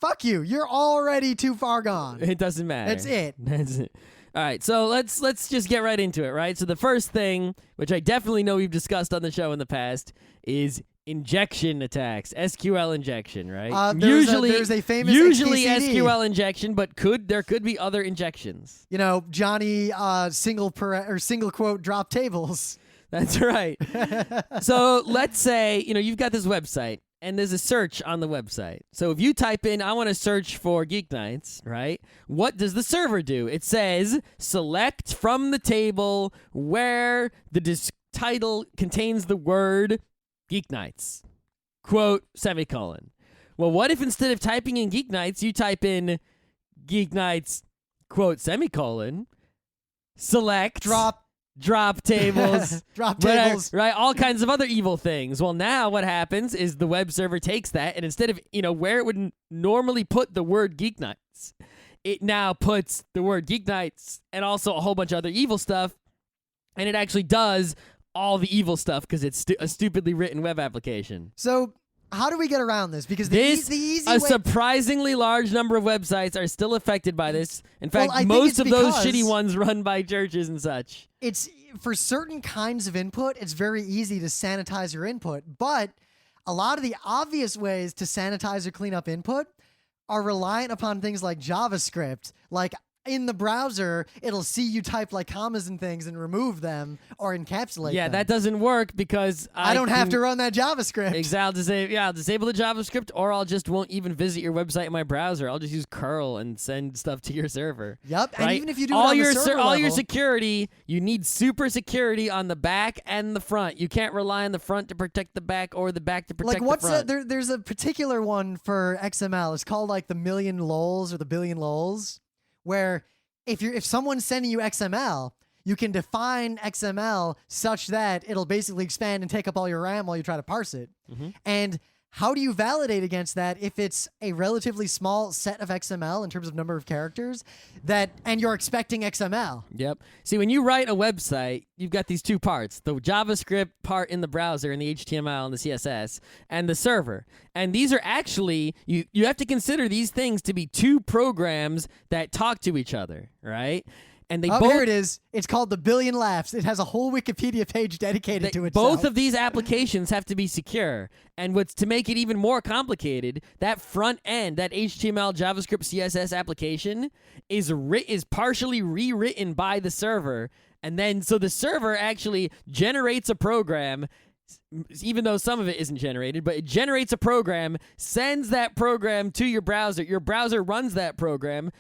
fuck you. You're already too far gone. It doesn't matter. That's it. That's it. All right, so let's just get right into it, right? So the first thing, which I definitely know we've discussed on the show in the past, is injection attacks, SQL injection, right? There's a famous usually HTTP. SQL injection, but there could be other injections. Johnny single quote drop tables. That's right. So let's say you've got this website. And there's a search on the website. So if you type in, I want to search for Geeknights, right? What does the server do? It says, select from the table where the title contains the word Geeknights, quote, semicolon. Well, what if instead of typing in Geeknights, you type in Geeknights, quote, semicolon, select. Drop tables. Drop whatever, tables. right? All kinds of other evil things. Well, now what happens is the web server takes that, and instead of, where it would normally put the word Geeknights, it now puts the word Geeknights and also a whole bunch of other evil stuff, and it actually does all the evil stuff because it's a stupidly written web application. So how do we get around this? Because the easy way... surprisingly large number of websites are still affected by this. In fact, I think most it's of those because shitty ones run by churches and such. It's for certain kinds of input, it's very easy to sanitize your input, but a lot of the obvious ways to sanitize or clean up input are reliant upon things like JavaScript. Like in the browser, it'll see you type like commas and things and remove them or encapsulate Yeah, them. that doesn't work because I don't have to run that JavaScript. Exactly. I'll disable the JavaScript, or I'll just won't even visit your website in my browser. I'll just use curl and send stuff to your server. Yep, right? and even if you do all it on your the server all your level- security, you need super security on the back and the front. You can't rely on the front to protect the back or the back to protect the front. There's a particular one for XML. It's called like the million lols or the billion lols, where if someone's sending you XML, you can define XML such that it'll basically expand and take up all your RAM while you try to parse it. Mm-hmm. And how do you validate against that if it's a relatively small set of XML in terms of number of characters and you're expecting XML? Yep. See, when you write a website, you've got these two parts, the JavaScript part in the browser and the HTML and the CSS and the server. And these are actually, you have to consider these things to be two programs that talk to each other, right? And they both, here it is. It's called The Billion Laughs. It has a whole Wikipedia page dedicated to itself. Both of these applications have to be secure. And what's to make it even more complicated, that front end, that HTML, JavaScript, CSS application is partially rewritten by the server. And then, so the server actually generates a program, even though some of it isn't generated, but it generates a program, sends that program to your browser runs that program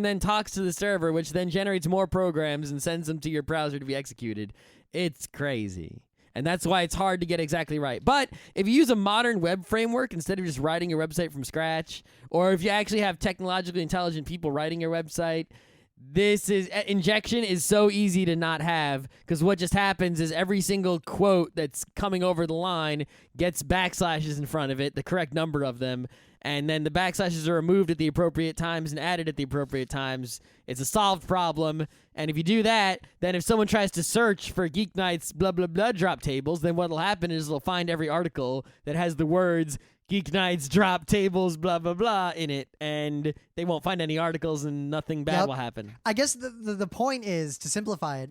then talks to the server, which then generates more programs and sends them to your browser to be executed. It's crazy. And that's why it's hard to get exactly right. But if you use a modern web framework instead of just writing your website from scratch, or if you actually have technologically intelligent people writing your website, injection is so easy to not have, because what just happens is every single quote that's coming over the line gets backslashes in front of it, the correct number of them, and then the backslashes are removed at the appropriate times and added at the appropriate times, it's a solved problem. And if you do that, then if someone tries to search for Geeknights blah blah blah drop tables, then what'll happen is they'll find every article that has the words Geeknights drop tables blah blah blah in it, and they won't find any articles and nothing bad will happen. I guess the point is, to simplify it,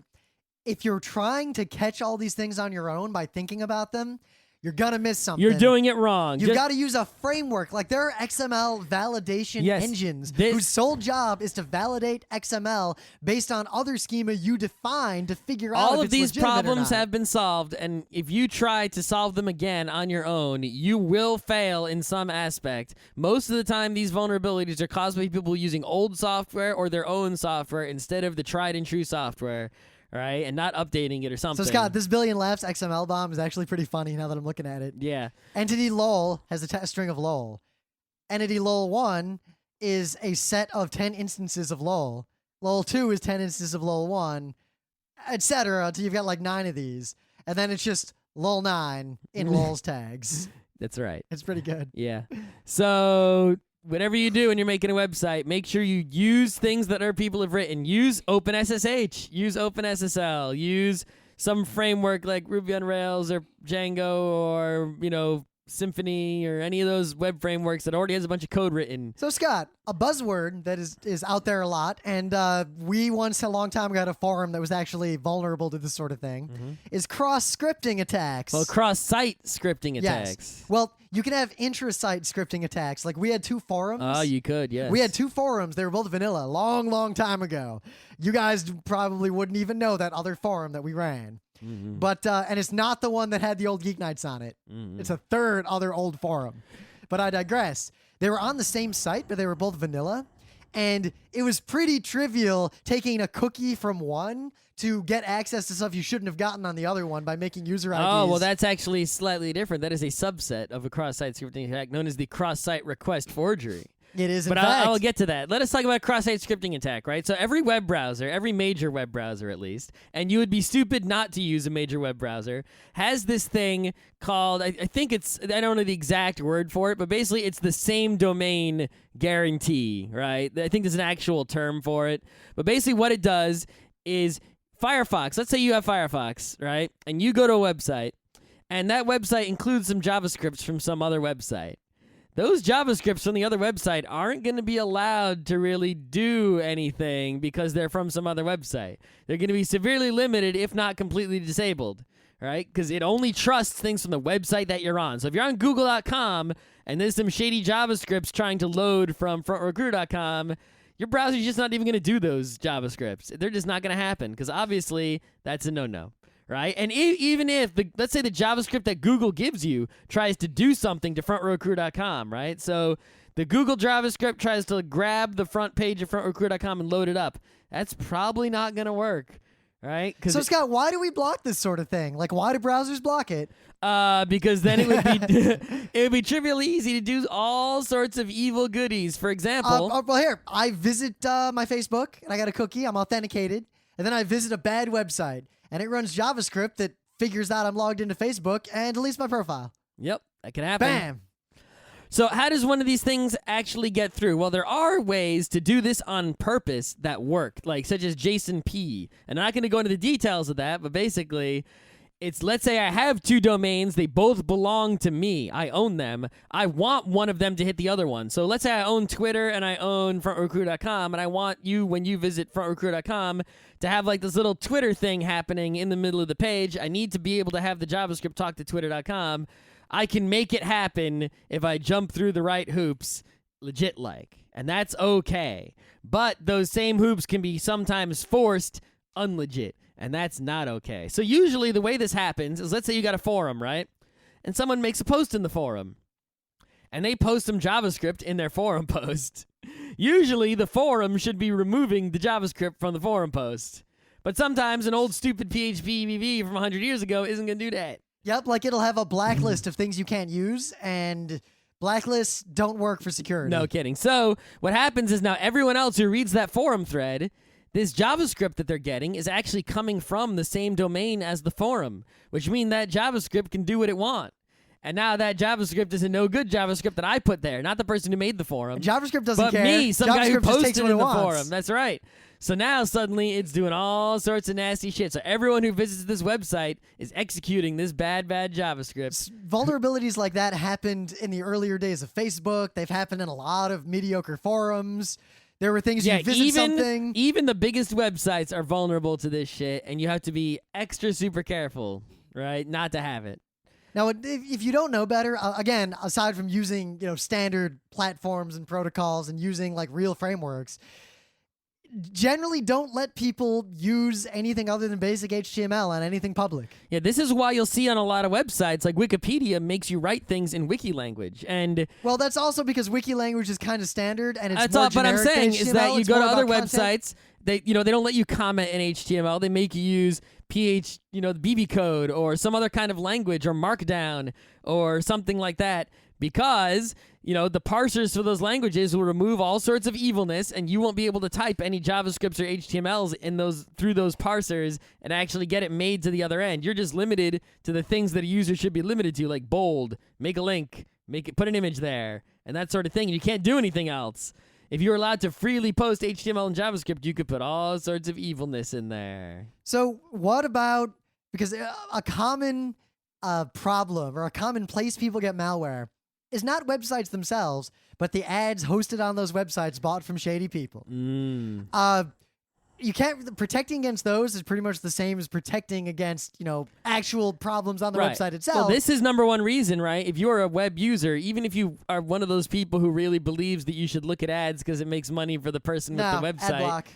if you're trying to catch all these things on your own by thinking about them, you're gonna miss something. You're doing it wrong. You've got to use a framework. Like, there are XML validation engines whose sole job is to validate XML based on other schema you define to figure out all if of these it's legitimate problems or not. have been solved, and if you try to solve them again on your own, you will fail in some aspect. Most of the time, these vulnerabilities are caused by people using old software or their own software instead of the tried and true software. Right, and not updating it or something. So, Scott, this billion laughs XML bomb is actually pretty funny now that I'm looking at it. Yeah. Entity lol has a string of lol. Entity lol1 is a set of 10 instances of lol. Lol2 is 10 instances of lol1, etc. Until you've got like 9 of these. And then it's just lol9 in lol's tags. That's right. It's pretty good. Yeah. So whatever you do when you're making a website, make sure you use things that other people have written. Use OpenSSH. Use OpenSSL. Use some framework like Ruby on Rails or Django or, Symfony or any of those web frameworks that already has a bunch of code written. So, Scott, a buzzword that is out there a lot, and we once a long time ago had a forum that was actually vulnerable to this sort of thing, is cross-scripting attacks. Well, cross-site scripting attacks. Yes. Well, you can have intra-site scripting attacks. Like, we had 2 forums. Oh, you could, yes. We had 2 forums. They were both vanilla a long, long time ago. You guys probably wouldn't even know that other forum that we ran. But and it's not the one that had the old Geeknights on it. It's a third other old forum. But I digress. They were on the same site, but they were both vanilla. And it was pretty trivial taking a cookie from one to get access to stuff you shouldn't have gotten on the other one by making user IDs. Oh, well, that's actually slightly different. That is a subset of a cross-site scripting attack known as the cross-site request forgery. It is, but in fact. I'll get to that. Let us talk about cross-site scripting attack, right? So every web browser, every major web browser at least, and you would be stupid not to use a major web browser, has this thing called, I think it's, I don't know the exact word for it, but basically it's the same domain guarantee, right? I think there's an actual term for it. But basically what it does is Firefox, let's say you have Firefox, right? And you go to a website, and that website includes some JavaScripts from some other website. Those JavaScripts from the other website aren't going to be allowed to really do anything because they're from some other website. They're going to be severely limited, if not completely disabled, right? Because it only trusts things from the website that you're on. So if you're on Google.com and there's some shady JavaScripts trying to load from FrontRecruiter.com, your browser's just not even going to do those JavaScripts. They're just not going to happen because obviously that's a no-no. Right? And even if, let's say the JavaScript that Google gives you tries to do something to frontrecruiter.com, right? So the Google JavaScript tries to grab the front page of frontrecruiter.com and load it up. That's probably not going to work, right? So, Scott, why do we block this sort of thing? Like, why do browsers block it? Because then it would be it would be trivially easy to do all sorts of evil goodies. For example... well, here, I visit my Facebook, and I got a cookie. I'm authenticated. And then I visit a bad website. And it runs JavaScript that figures out I'm logged into Facebook and deletes my profile. Yep, that can happen. Bam! So how does one of these things actually get through? Well, there are ways to do this on purpose that work, like such as JSON P. And I'm not going to go into the details of that, but basically, it's, let's say I have 2 domains. They both belong to me. I own them. I want one of them to hit the other one. So let's say I own Twitter and I own FrontRecruiter.com, and I want you, when you visit FrontRecruiter.com, to have like this little Twitter thing happening in the middle of the page. I need to be able to have the JavaScript talk to Twitter.com. I can make it happen if I jump through the right hoops, legit-like. And that's okay. But those same hoops can be sometimes forced unlegit. And that's not okay. So usually the way this happens is, let's say you got a forum, right? And someone makes a post in the forum. And they post some JavaScript in their forum post. Usually the forum should be removing the JavaScript from the forum post. But sometimes an old stupid PHP EBV from 100 years ago isn't going to do that. Yep, like it'll have a blacklist of things you can't use, and blacklists don't work for security. No kidding. So what happens is now everyone else who reads that forum thread, this JavaScript that they're getting is actually coming from the same domain as the forum, which means that JavaScript can do what it wants. And now that JavaScript is a no good JavaScript that I put there, not the person who made the forum. JavaScript doesn't but care. me, some guy who JavaScript just takes posted what in it the wants. forum. That's right. So now suddenly it's doing all sorts of nasty shit. So everyone who visits this website is executing this bad JavaScript. Vulnerabilities like that happened in the earlier days of Facebook. They've happened in a lot of mediocre forums. There were things you visit something. Even the biggest websites are vulnerable to this shit, and you have to be extra super careful, right, not to have it. Now, if you don't know better, again, aside from using standard platforms and protocols and using like real frameworks, generally don't let people use anything other than basic HTML on anything public. Yeah, this is why you'll see on a lot of websites, like Wikipedia makes you write things in wiki language. And well, that's also because wiki language is kind of standard and it's that's more all, but I'm generic saying than is HTML. that you It's go to more other about content. websites, they don't let you comment in HTML. They make you use the BB code or some other kind of language or Markdown or something like that because the parsers for those languages will remove all sorts of evilness, and you won't be able to type any JavaScripts or HTMLs through those parsers and actually get it made to the other end. You're just limited to the things that a user should be limited to, like bold, make a link, put an image there, and that sort of thing. And you can't do anything else. If you're allowed to freely post HTML and JavaScript, you could put all sorts of evilness in there. So what about, because a common problem or a common place people get malware is not websites themselves, but the ads hosted on those websites bought from shady people. You can't, protecting against those is pretty much the same as protecting against, actual problems on the website itself. Well, this is number one reason, right? If you're a web user, even if you are one of those people who really believes that you should look at ads because it makes money for the person with the website, ad block.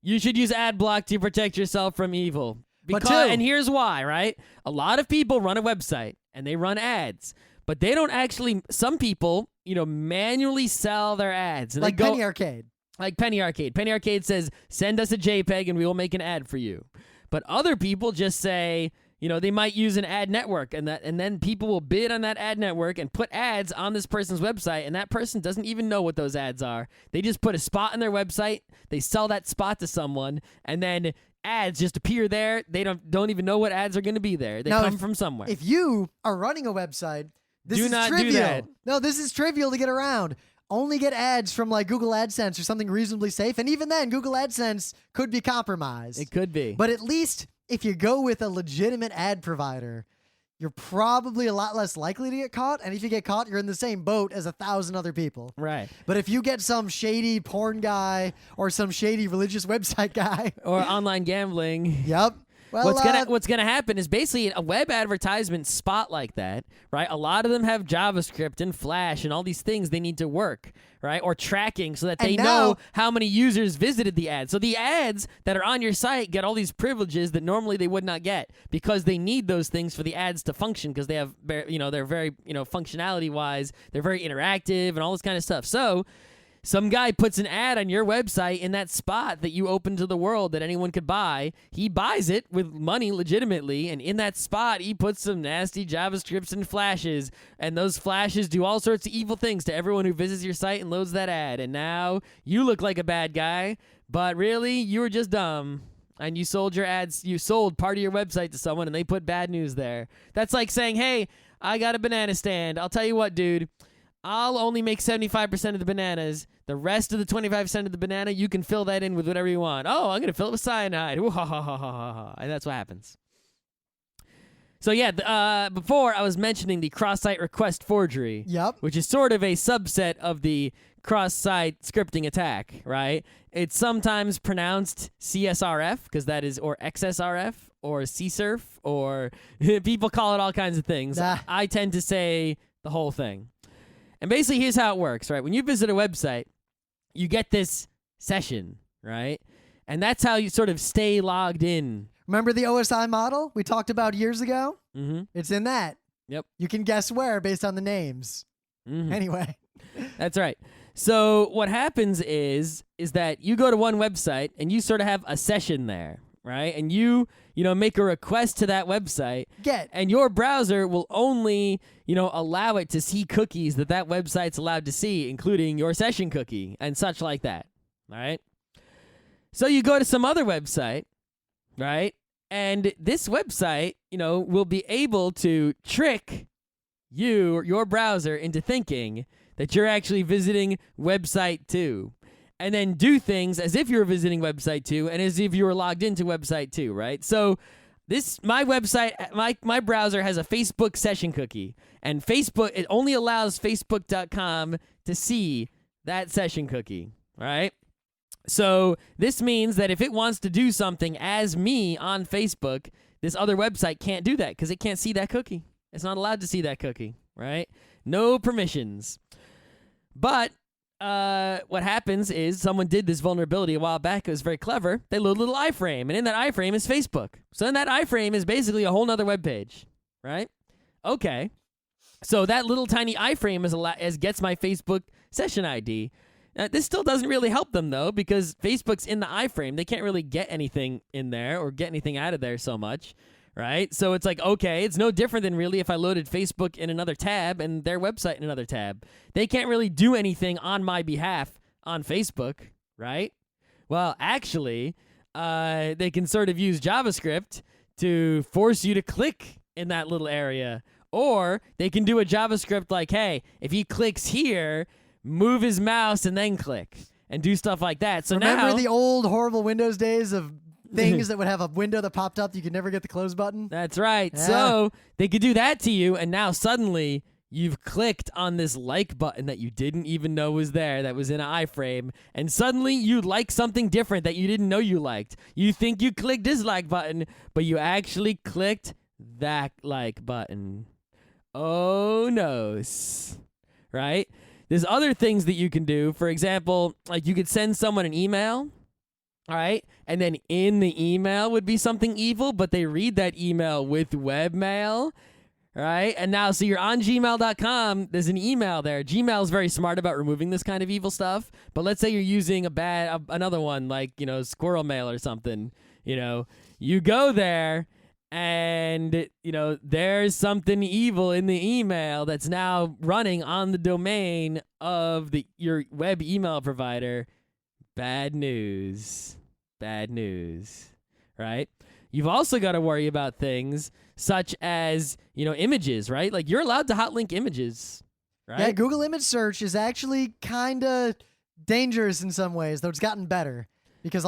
You should use ad block to protect yourself from evil. And here's why, right? A lot of people run a website and they run ads, but they don't actually, some people, manually sell their ads. And like Penny Arcade. Like Penny Arcade. Penny Arcade says, send us a JPEG and we will make an ad for you. But other people just say, they might use an ad network and then people will bid on that ad network and put ads on this person's website, and that person doesn't even know what those ads are. They just put a spot on their website, they sell that spot to someone, and then ads just appear there. They don't even know what ads are going to be there. They come from somewhere. If you are running a website, this is trivial. Do that. No, this is trivial to get around. Only get ads from like Google AdSense or something reasonably safe. And even then, Google AdSense could be compromised. It could be. But at least if you go with a legitimate ad provider, you're probably a lot less likely to get caught. And if you get caught, you're in the same boat as 1,000 other people. Right. But if you get some shady porn guy or some shady religious website guy. Or online gambling. Yep. Well, what's gonna happen is basically a web advertisement spot like that, right? A lot of them have JavaScript and Flash and all these things they need to work, right? Or tracking so that they know how many users visited the ad. So the ads that are on your site get all these privileges that normally they would not get because they need those things for the ads to function because they have, they're very, functionality wise, they're very interactive and all this kind of stuff. So some guy puts an ad on your website in that spot that you open to the world that anyone could buy. He buys it with money legitimately, and in that spot, he puts some nasty JavaScripts and flashes, and those flashes do all sorts of evil things to everyone who visits your site and loads that ad. And now you look like a bad guy, but really, you were just dumb. And you sold your ads, you sold part of your website to someone, and they put bad news there. That's like saying, hey, I got a banana stand. I'll tell you what, dude. I'll only make 75% of the bananas. The rest of the 25% of the banana, you can fill that in with whatever you want. Oh, I'm going to fill it with cyanide. Ooh, ha, ha, ha, ha, ha. And that's what happens. So yeah, before I was mentioning the cross-site request forgery, which is sort of a subset of the cross-site scripting attack, right? It's sometimes pronounced CSRF, because that is, or XSRF, or CSRF, or people call it all kinds of things. I tend to say the whole thing. And basically, here's how it works, right? When you visit a website, you get this session, right? And that's how you sort of stay logged in. Remember the OSI model we talked about years ago? Mm-hmm. It's in that. Yep. You can guess where based on the names. Mm-hmm. Anyway. That's right. So what happens is that you go to one website and you sort of have a session there, right? And you make a request to that website. And your browser will only, allow it to see cookies that website's allowed to see, including your session cookie and such like that, all right? So you go to some other website, right? And this website, will be able to trick your browser into thinking that you're actually visiting website 2. And then do things as if you were visiting website 2 and as if you were logged into website 2, right? So my website, my browser has a Facebook session cookie, and Facebook, it only allows facebook.com to see that session cookie, right? So this means that if it wants to do something as me on Facebook, this other website can't do that because it can't see that cookie. It's not allowed to see that cookie, right? No permissions. But what happens is someone did this vulnerability a while back. It was very clever. They load a little iframe, and in that iframe is Facebook. So in that iframe is basically a whole nother web page, right? Okay. So that little tiny iframe gets my Facebook session ID. This still doesn't really help them, though, because Facebook's in the iframe. They can't really get anything in there or get anything out of there so much, right? So it's like, okay, it's no different than really if I loaded Facebook in another tab and their website in another tab. They can't really do anything on my behalf on Facebook, right? Well, actually, they can sort of use JavaScript to force you to click in that little area. Or they can do a JavaScript like, hey, if he clicks here, move his mouse and then click and do stuff like that. So remember now, the old horrible Windows days of things that would have a window that popped up, you could never get the close button? That's right. Yeah. So they could do that to you, and now suddenly you've clicked on this like button that you didn't even know was there, that was in an iframe, and suddenly you like something different that you didn't know you liked. You think you clicked this like button, but you actually clicked that like button. Oh, no. Right? There's other things that you can do. For example, like you could send someone an email, all right? And then in the email would be something evil, but they read that email with webmail, right? And now, so you're on gmail.com, there's an email there. Gmail is very smart about removing this kind of evil stuff, but let's say you're using another one, like, squirrel mail or something, you go there, and, there's something evil in the email that's now running on the domain of your web email provider. Bad news. Bad news, right? You've also got to worry about things such as, images, right? Like you're allowed to hotlink images, right? Yeah, Google image search is actually kind of dangerous in some ways, though it's gotten better. Because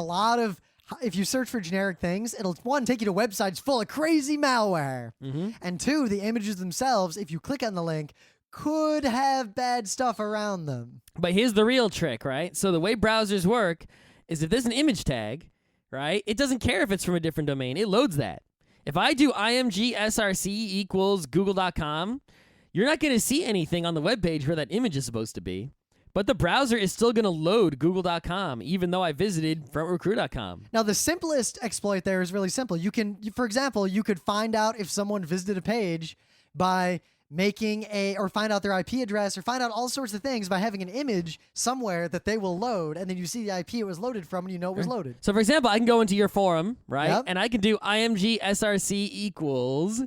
if you search for generic things, it'll, one, take you to websites full of crazy malware. Mm-hmm. And two, the images themselves, if you click on the link, could have bad stuff around them. But here's the real trick, right? So the way browsers work is if there's an image tag, right, it doesn't care if it's from a different domain. It loads that. If I do img src equals google.com, you're not going to see anything on the web page where that image is supposed to be. But the browser is still going to load google.com, even though I visited frontrecruit.com. Now, the simplest exploit there is really simple. For example, you could find out if someone visited a page by or find out their IP address, or find out all sorts of things by having an image somewhere that they will load, and then you see the IP it was loaded from, and you know it was loaded. So, for example, I can go into your forum, right? Yep. And I can do img src equals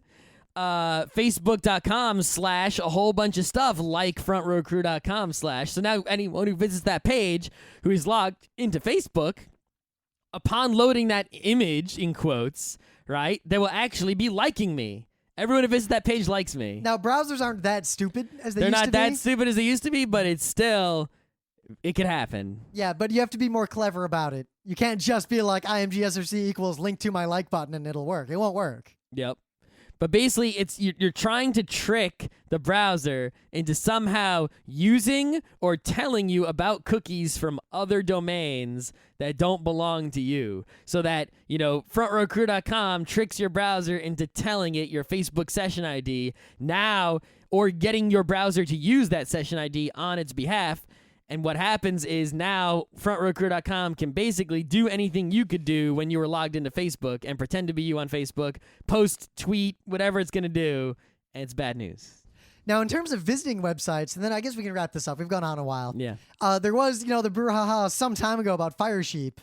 facebook.com/ a whole bunch of stuff like frontrowcrew.com/. So now anyone who visits that page who is logged into Facebook, upon loading that image, in quotes, right, they will actually be liking me. Everyone who visits that page likes me. Now, browsers aren't that stupid as they They're used to not be. that stupid as they used to be, but it could happen. Yeah, but you have to be more clever about it. You can't just be like img src equals link to my like button and it'll work. It won't work. Yep. But basically, you're trying to trick the browser into somehow using or telling you about cookies from other domains that don't belong to you. So that, frontrowcrew.com tricks your browser into telling it your Facebook session ID now, or getting your browser to use that session ID on its behalf. And what happens is now frontrowcrew.com can basically do anything you could do when you were logged into Facebook and pretend to be you on Facebook, post, tweet, whatever it's going to do, and it's bad news. Now, in terms of visiting websites, and then I guess we can wrap this up. We've gone on a while. Yeah. There was, the brouhaha some time ago about Firesheep.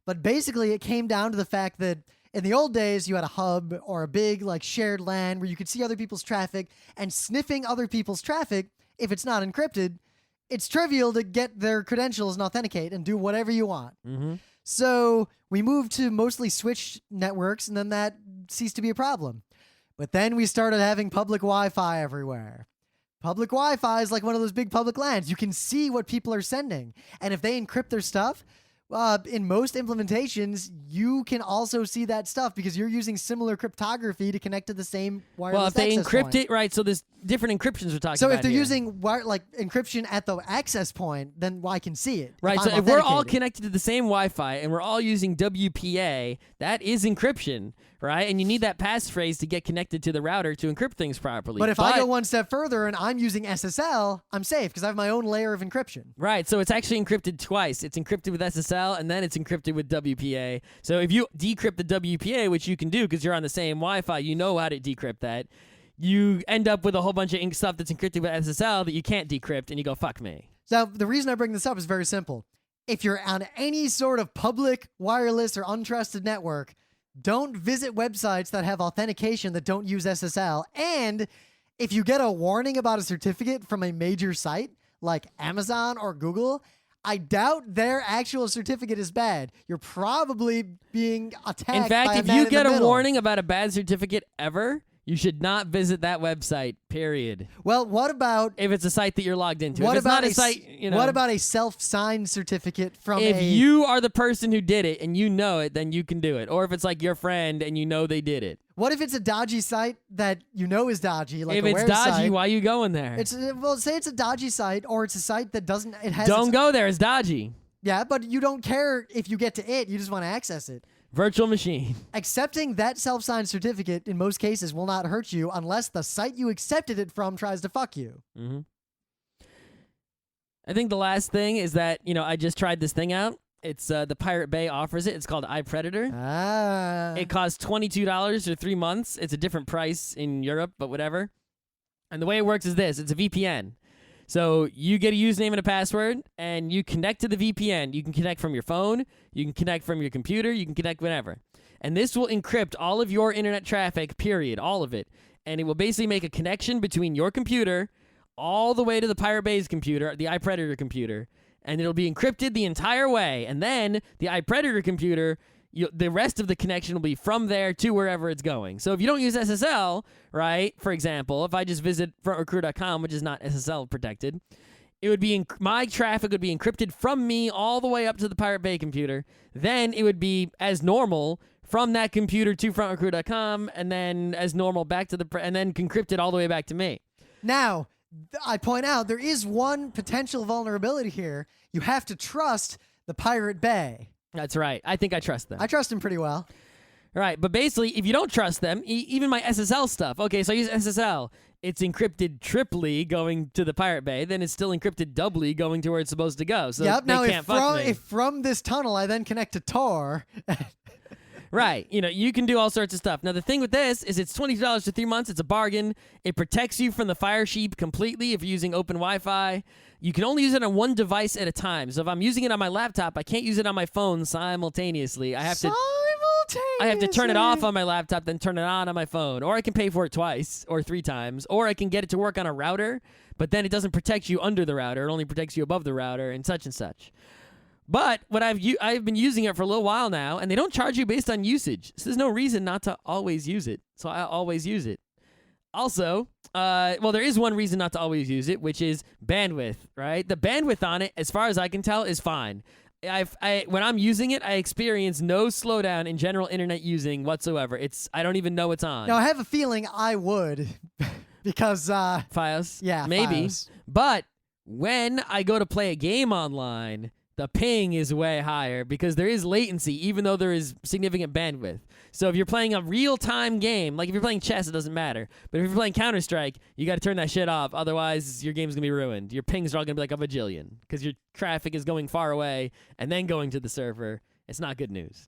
But basically, it came down to the fact that in the old days, you had a hub or a big shared LAN where you could see other people's traffic, and sniffing other people's traffic, if it's not encrypted, it's trivial to get their credentials and authenticate and do whatever you want. Mm-hmm. So we moved to mostly switched networks, and then that ceased to be a problem. But then we started having public Wi-Fi everywhere. Public Wi-Fi is like one of those big public LANs. You can see what people are sending. And if they encrypt their stuff, in most implementations, you can also see that stuff because you're using similar cryptography to connect to the same wireless Well, if they access encrypt point. it, right, so there's different encryptions we're talking about So if they're here. using encryption at the access point, then I can see it. Right, if so I'm if we're all authenticated. connected to the same Wi-Fi and we're all using WPA, that is encryption, right? And you need that passphrase to get connected to the router to encrypt things properly. But if I go one step further and I'm using SSL, I'm safe because I have my own layer of encryption. Right, so it's actually encrypted twice. It's encrypted with SSL, and then it's encrypted with WPA. So if you decrypt the WPA, which you can do because you're on the same Wi-Fi, you know how to decrypt that, you end up with a whole bunch of stuff that's encrypted with SSL that you can't decrypt, and you go, fuck me. So the reason I bring this up is very simple. If you're on any sort of public, wireless, or untrusted network, don't visit websites that have authentication that don't use SSL. And if you get a warning about a certificate from a major site like Amazon or Google, I doubt their actual certificate is bad. You're probably being attacked In fact, by a if man you in get the a middle. warning about a bad certificate ever, you should not visit that website, period. Well, what about If it's a site that you're logged into. what If it's about not a site, you know. what about a self-signed certificate from If you are the person who did it and you know it, then you can do it. Or if it's like your friend and you know they did it. What if it's a dodgy site that you know is dodgy, like If a it's Where dodgy, site? why are you going there? It's say it's a dodgy site, or it's a site that doesn't. It has. Don't its, go there. It's dodgy. Yeah, but you don't care if you get to it. You just want to access it. Virtual machine. Accepting that self-signed certificate in most cases will not hurt you unless the site you accepted it from tries to fuck you. Mm-hmm. I think the last thing is that, I just tried this thing out. It's the Pirate Bay offers it. It's called iPredator. Ah. It costs $22 for 3 months. It's a different price in Europe, but whatever. And the way it works is this. It's a VPN. So you get a username and a password, and you connect to the VPN. You can connect from your phone. You can connect from your computer. You can connect whenever. And this will encrypt all of your internet traffic, period, all of it. And it will basically make a connection between your computer all the way to the Pirate Bay's computer, the iPredator computer. And it'll be encrypted the entire way. And then the iPredator computer, the rest of the connection will be from there to wherever it's going. So if you don't use SSL, right, for example, if I just visit frontrecruit.com, which is not SSL protected, it would be my traffic would be encrypted from me all the way up to the Pirate Bay computer. Then it would be as normal from that computer to frontrecruit.com, and then as normal back to and then encrypted all the way back to me. Now, I point out there is one potential vulnerability here. You have to trust the Pirate Bay. That's right. I think I trust them. I trust him pretty well. Right, but basically, if you don't trust them, even my SSL stuff, okay, so I use SSL, it's encrypted triply going to the Pirate Bay, then it's still encrypted doubly going to where it's supposed to go, so Yep. they Now, can't fuck me. if from this tunnel I then connect to Tor, Right, you can do all sorts of stuff. Now, the thing with this is it's $22 for 3 months. It's a bargain. It protects you from the fire sheep completely if you're using open Wi-Fi. You can only use it on one device at a time. So if I'm using it on my laptop, I can't use it on my phone simultaneously. I have to turn it off on my laptop, then turn it on my phone. Or I can pay for it twice or 3 times. Or I can get it to work on a router, but then it doesn't protect you under the router. It only protects you above the router and such and such. But what I've been using it for a little while now, and they don't charge you based on usage. So there's no reason not to always use it. So I always use it. Also, there is one reason not to always use it, which is bandwidth, right? The bandwidth on it, as far as I can tell, is fine. When I'm using it, I experience no slowdown in general internet using whatsoever. I don't even know it's on. Now I have a feeling I would, because Fios? yeah, Maybe. Fios. But when I go to play a game online, the ping is way higher because there is latency, even though there is significant bandwidth. So if you're playing a real-time game, like if you're playing chess, it doesn't matter. But if you're playing Counter-Strike, you got to turn that shit off. Otherwise, your game's going to be ruined. Your pings are all going to be like a bajillion because your traffic is going far away and then going to the server. It's not good news.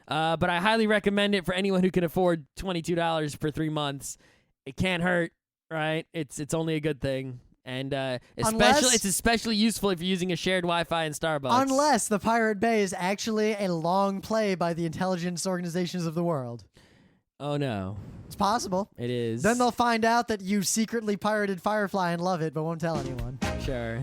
But I highly recommend it for anyone who can afford $22 for 3 months. It can't hurt, right? It's only a good thing. And it's especially useful if you're using a shared Wi-Fi in Starbucks. Unless the Pirate Bay is actually a long play by the intelligence organizations of the world. Oh, no. It's possible. It is. Then they'll find out that you secretly pirated Firefly and love it, but won't tell anyone. Sure.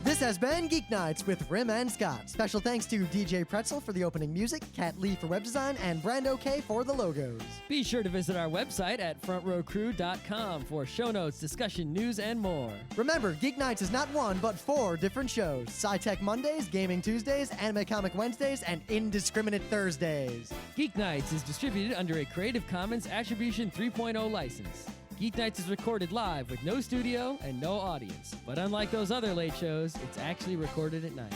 This This has been Geeknights with Rym and Scott. Special thanks to DJ Pretzel for the opening music, Kat Lee for web design, and Brando K for the logos. Be sure to visit our website at frontrowcrew.com for show notes, discussion, news, and more. Remember, Geeknights is not one, but 4 different shows. Sci-Tech Mondays, Gaming Tuesdays, Anime Comic Wednesdays, and Indiscriminate Thursdays. Geeknights is distributed under a Creative Commons Attribution 3.0 license. Geeknights is recorded live with no studio and no audience. But unlike those other late shows, it's actually recorded at night.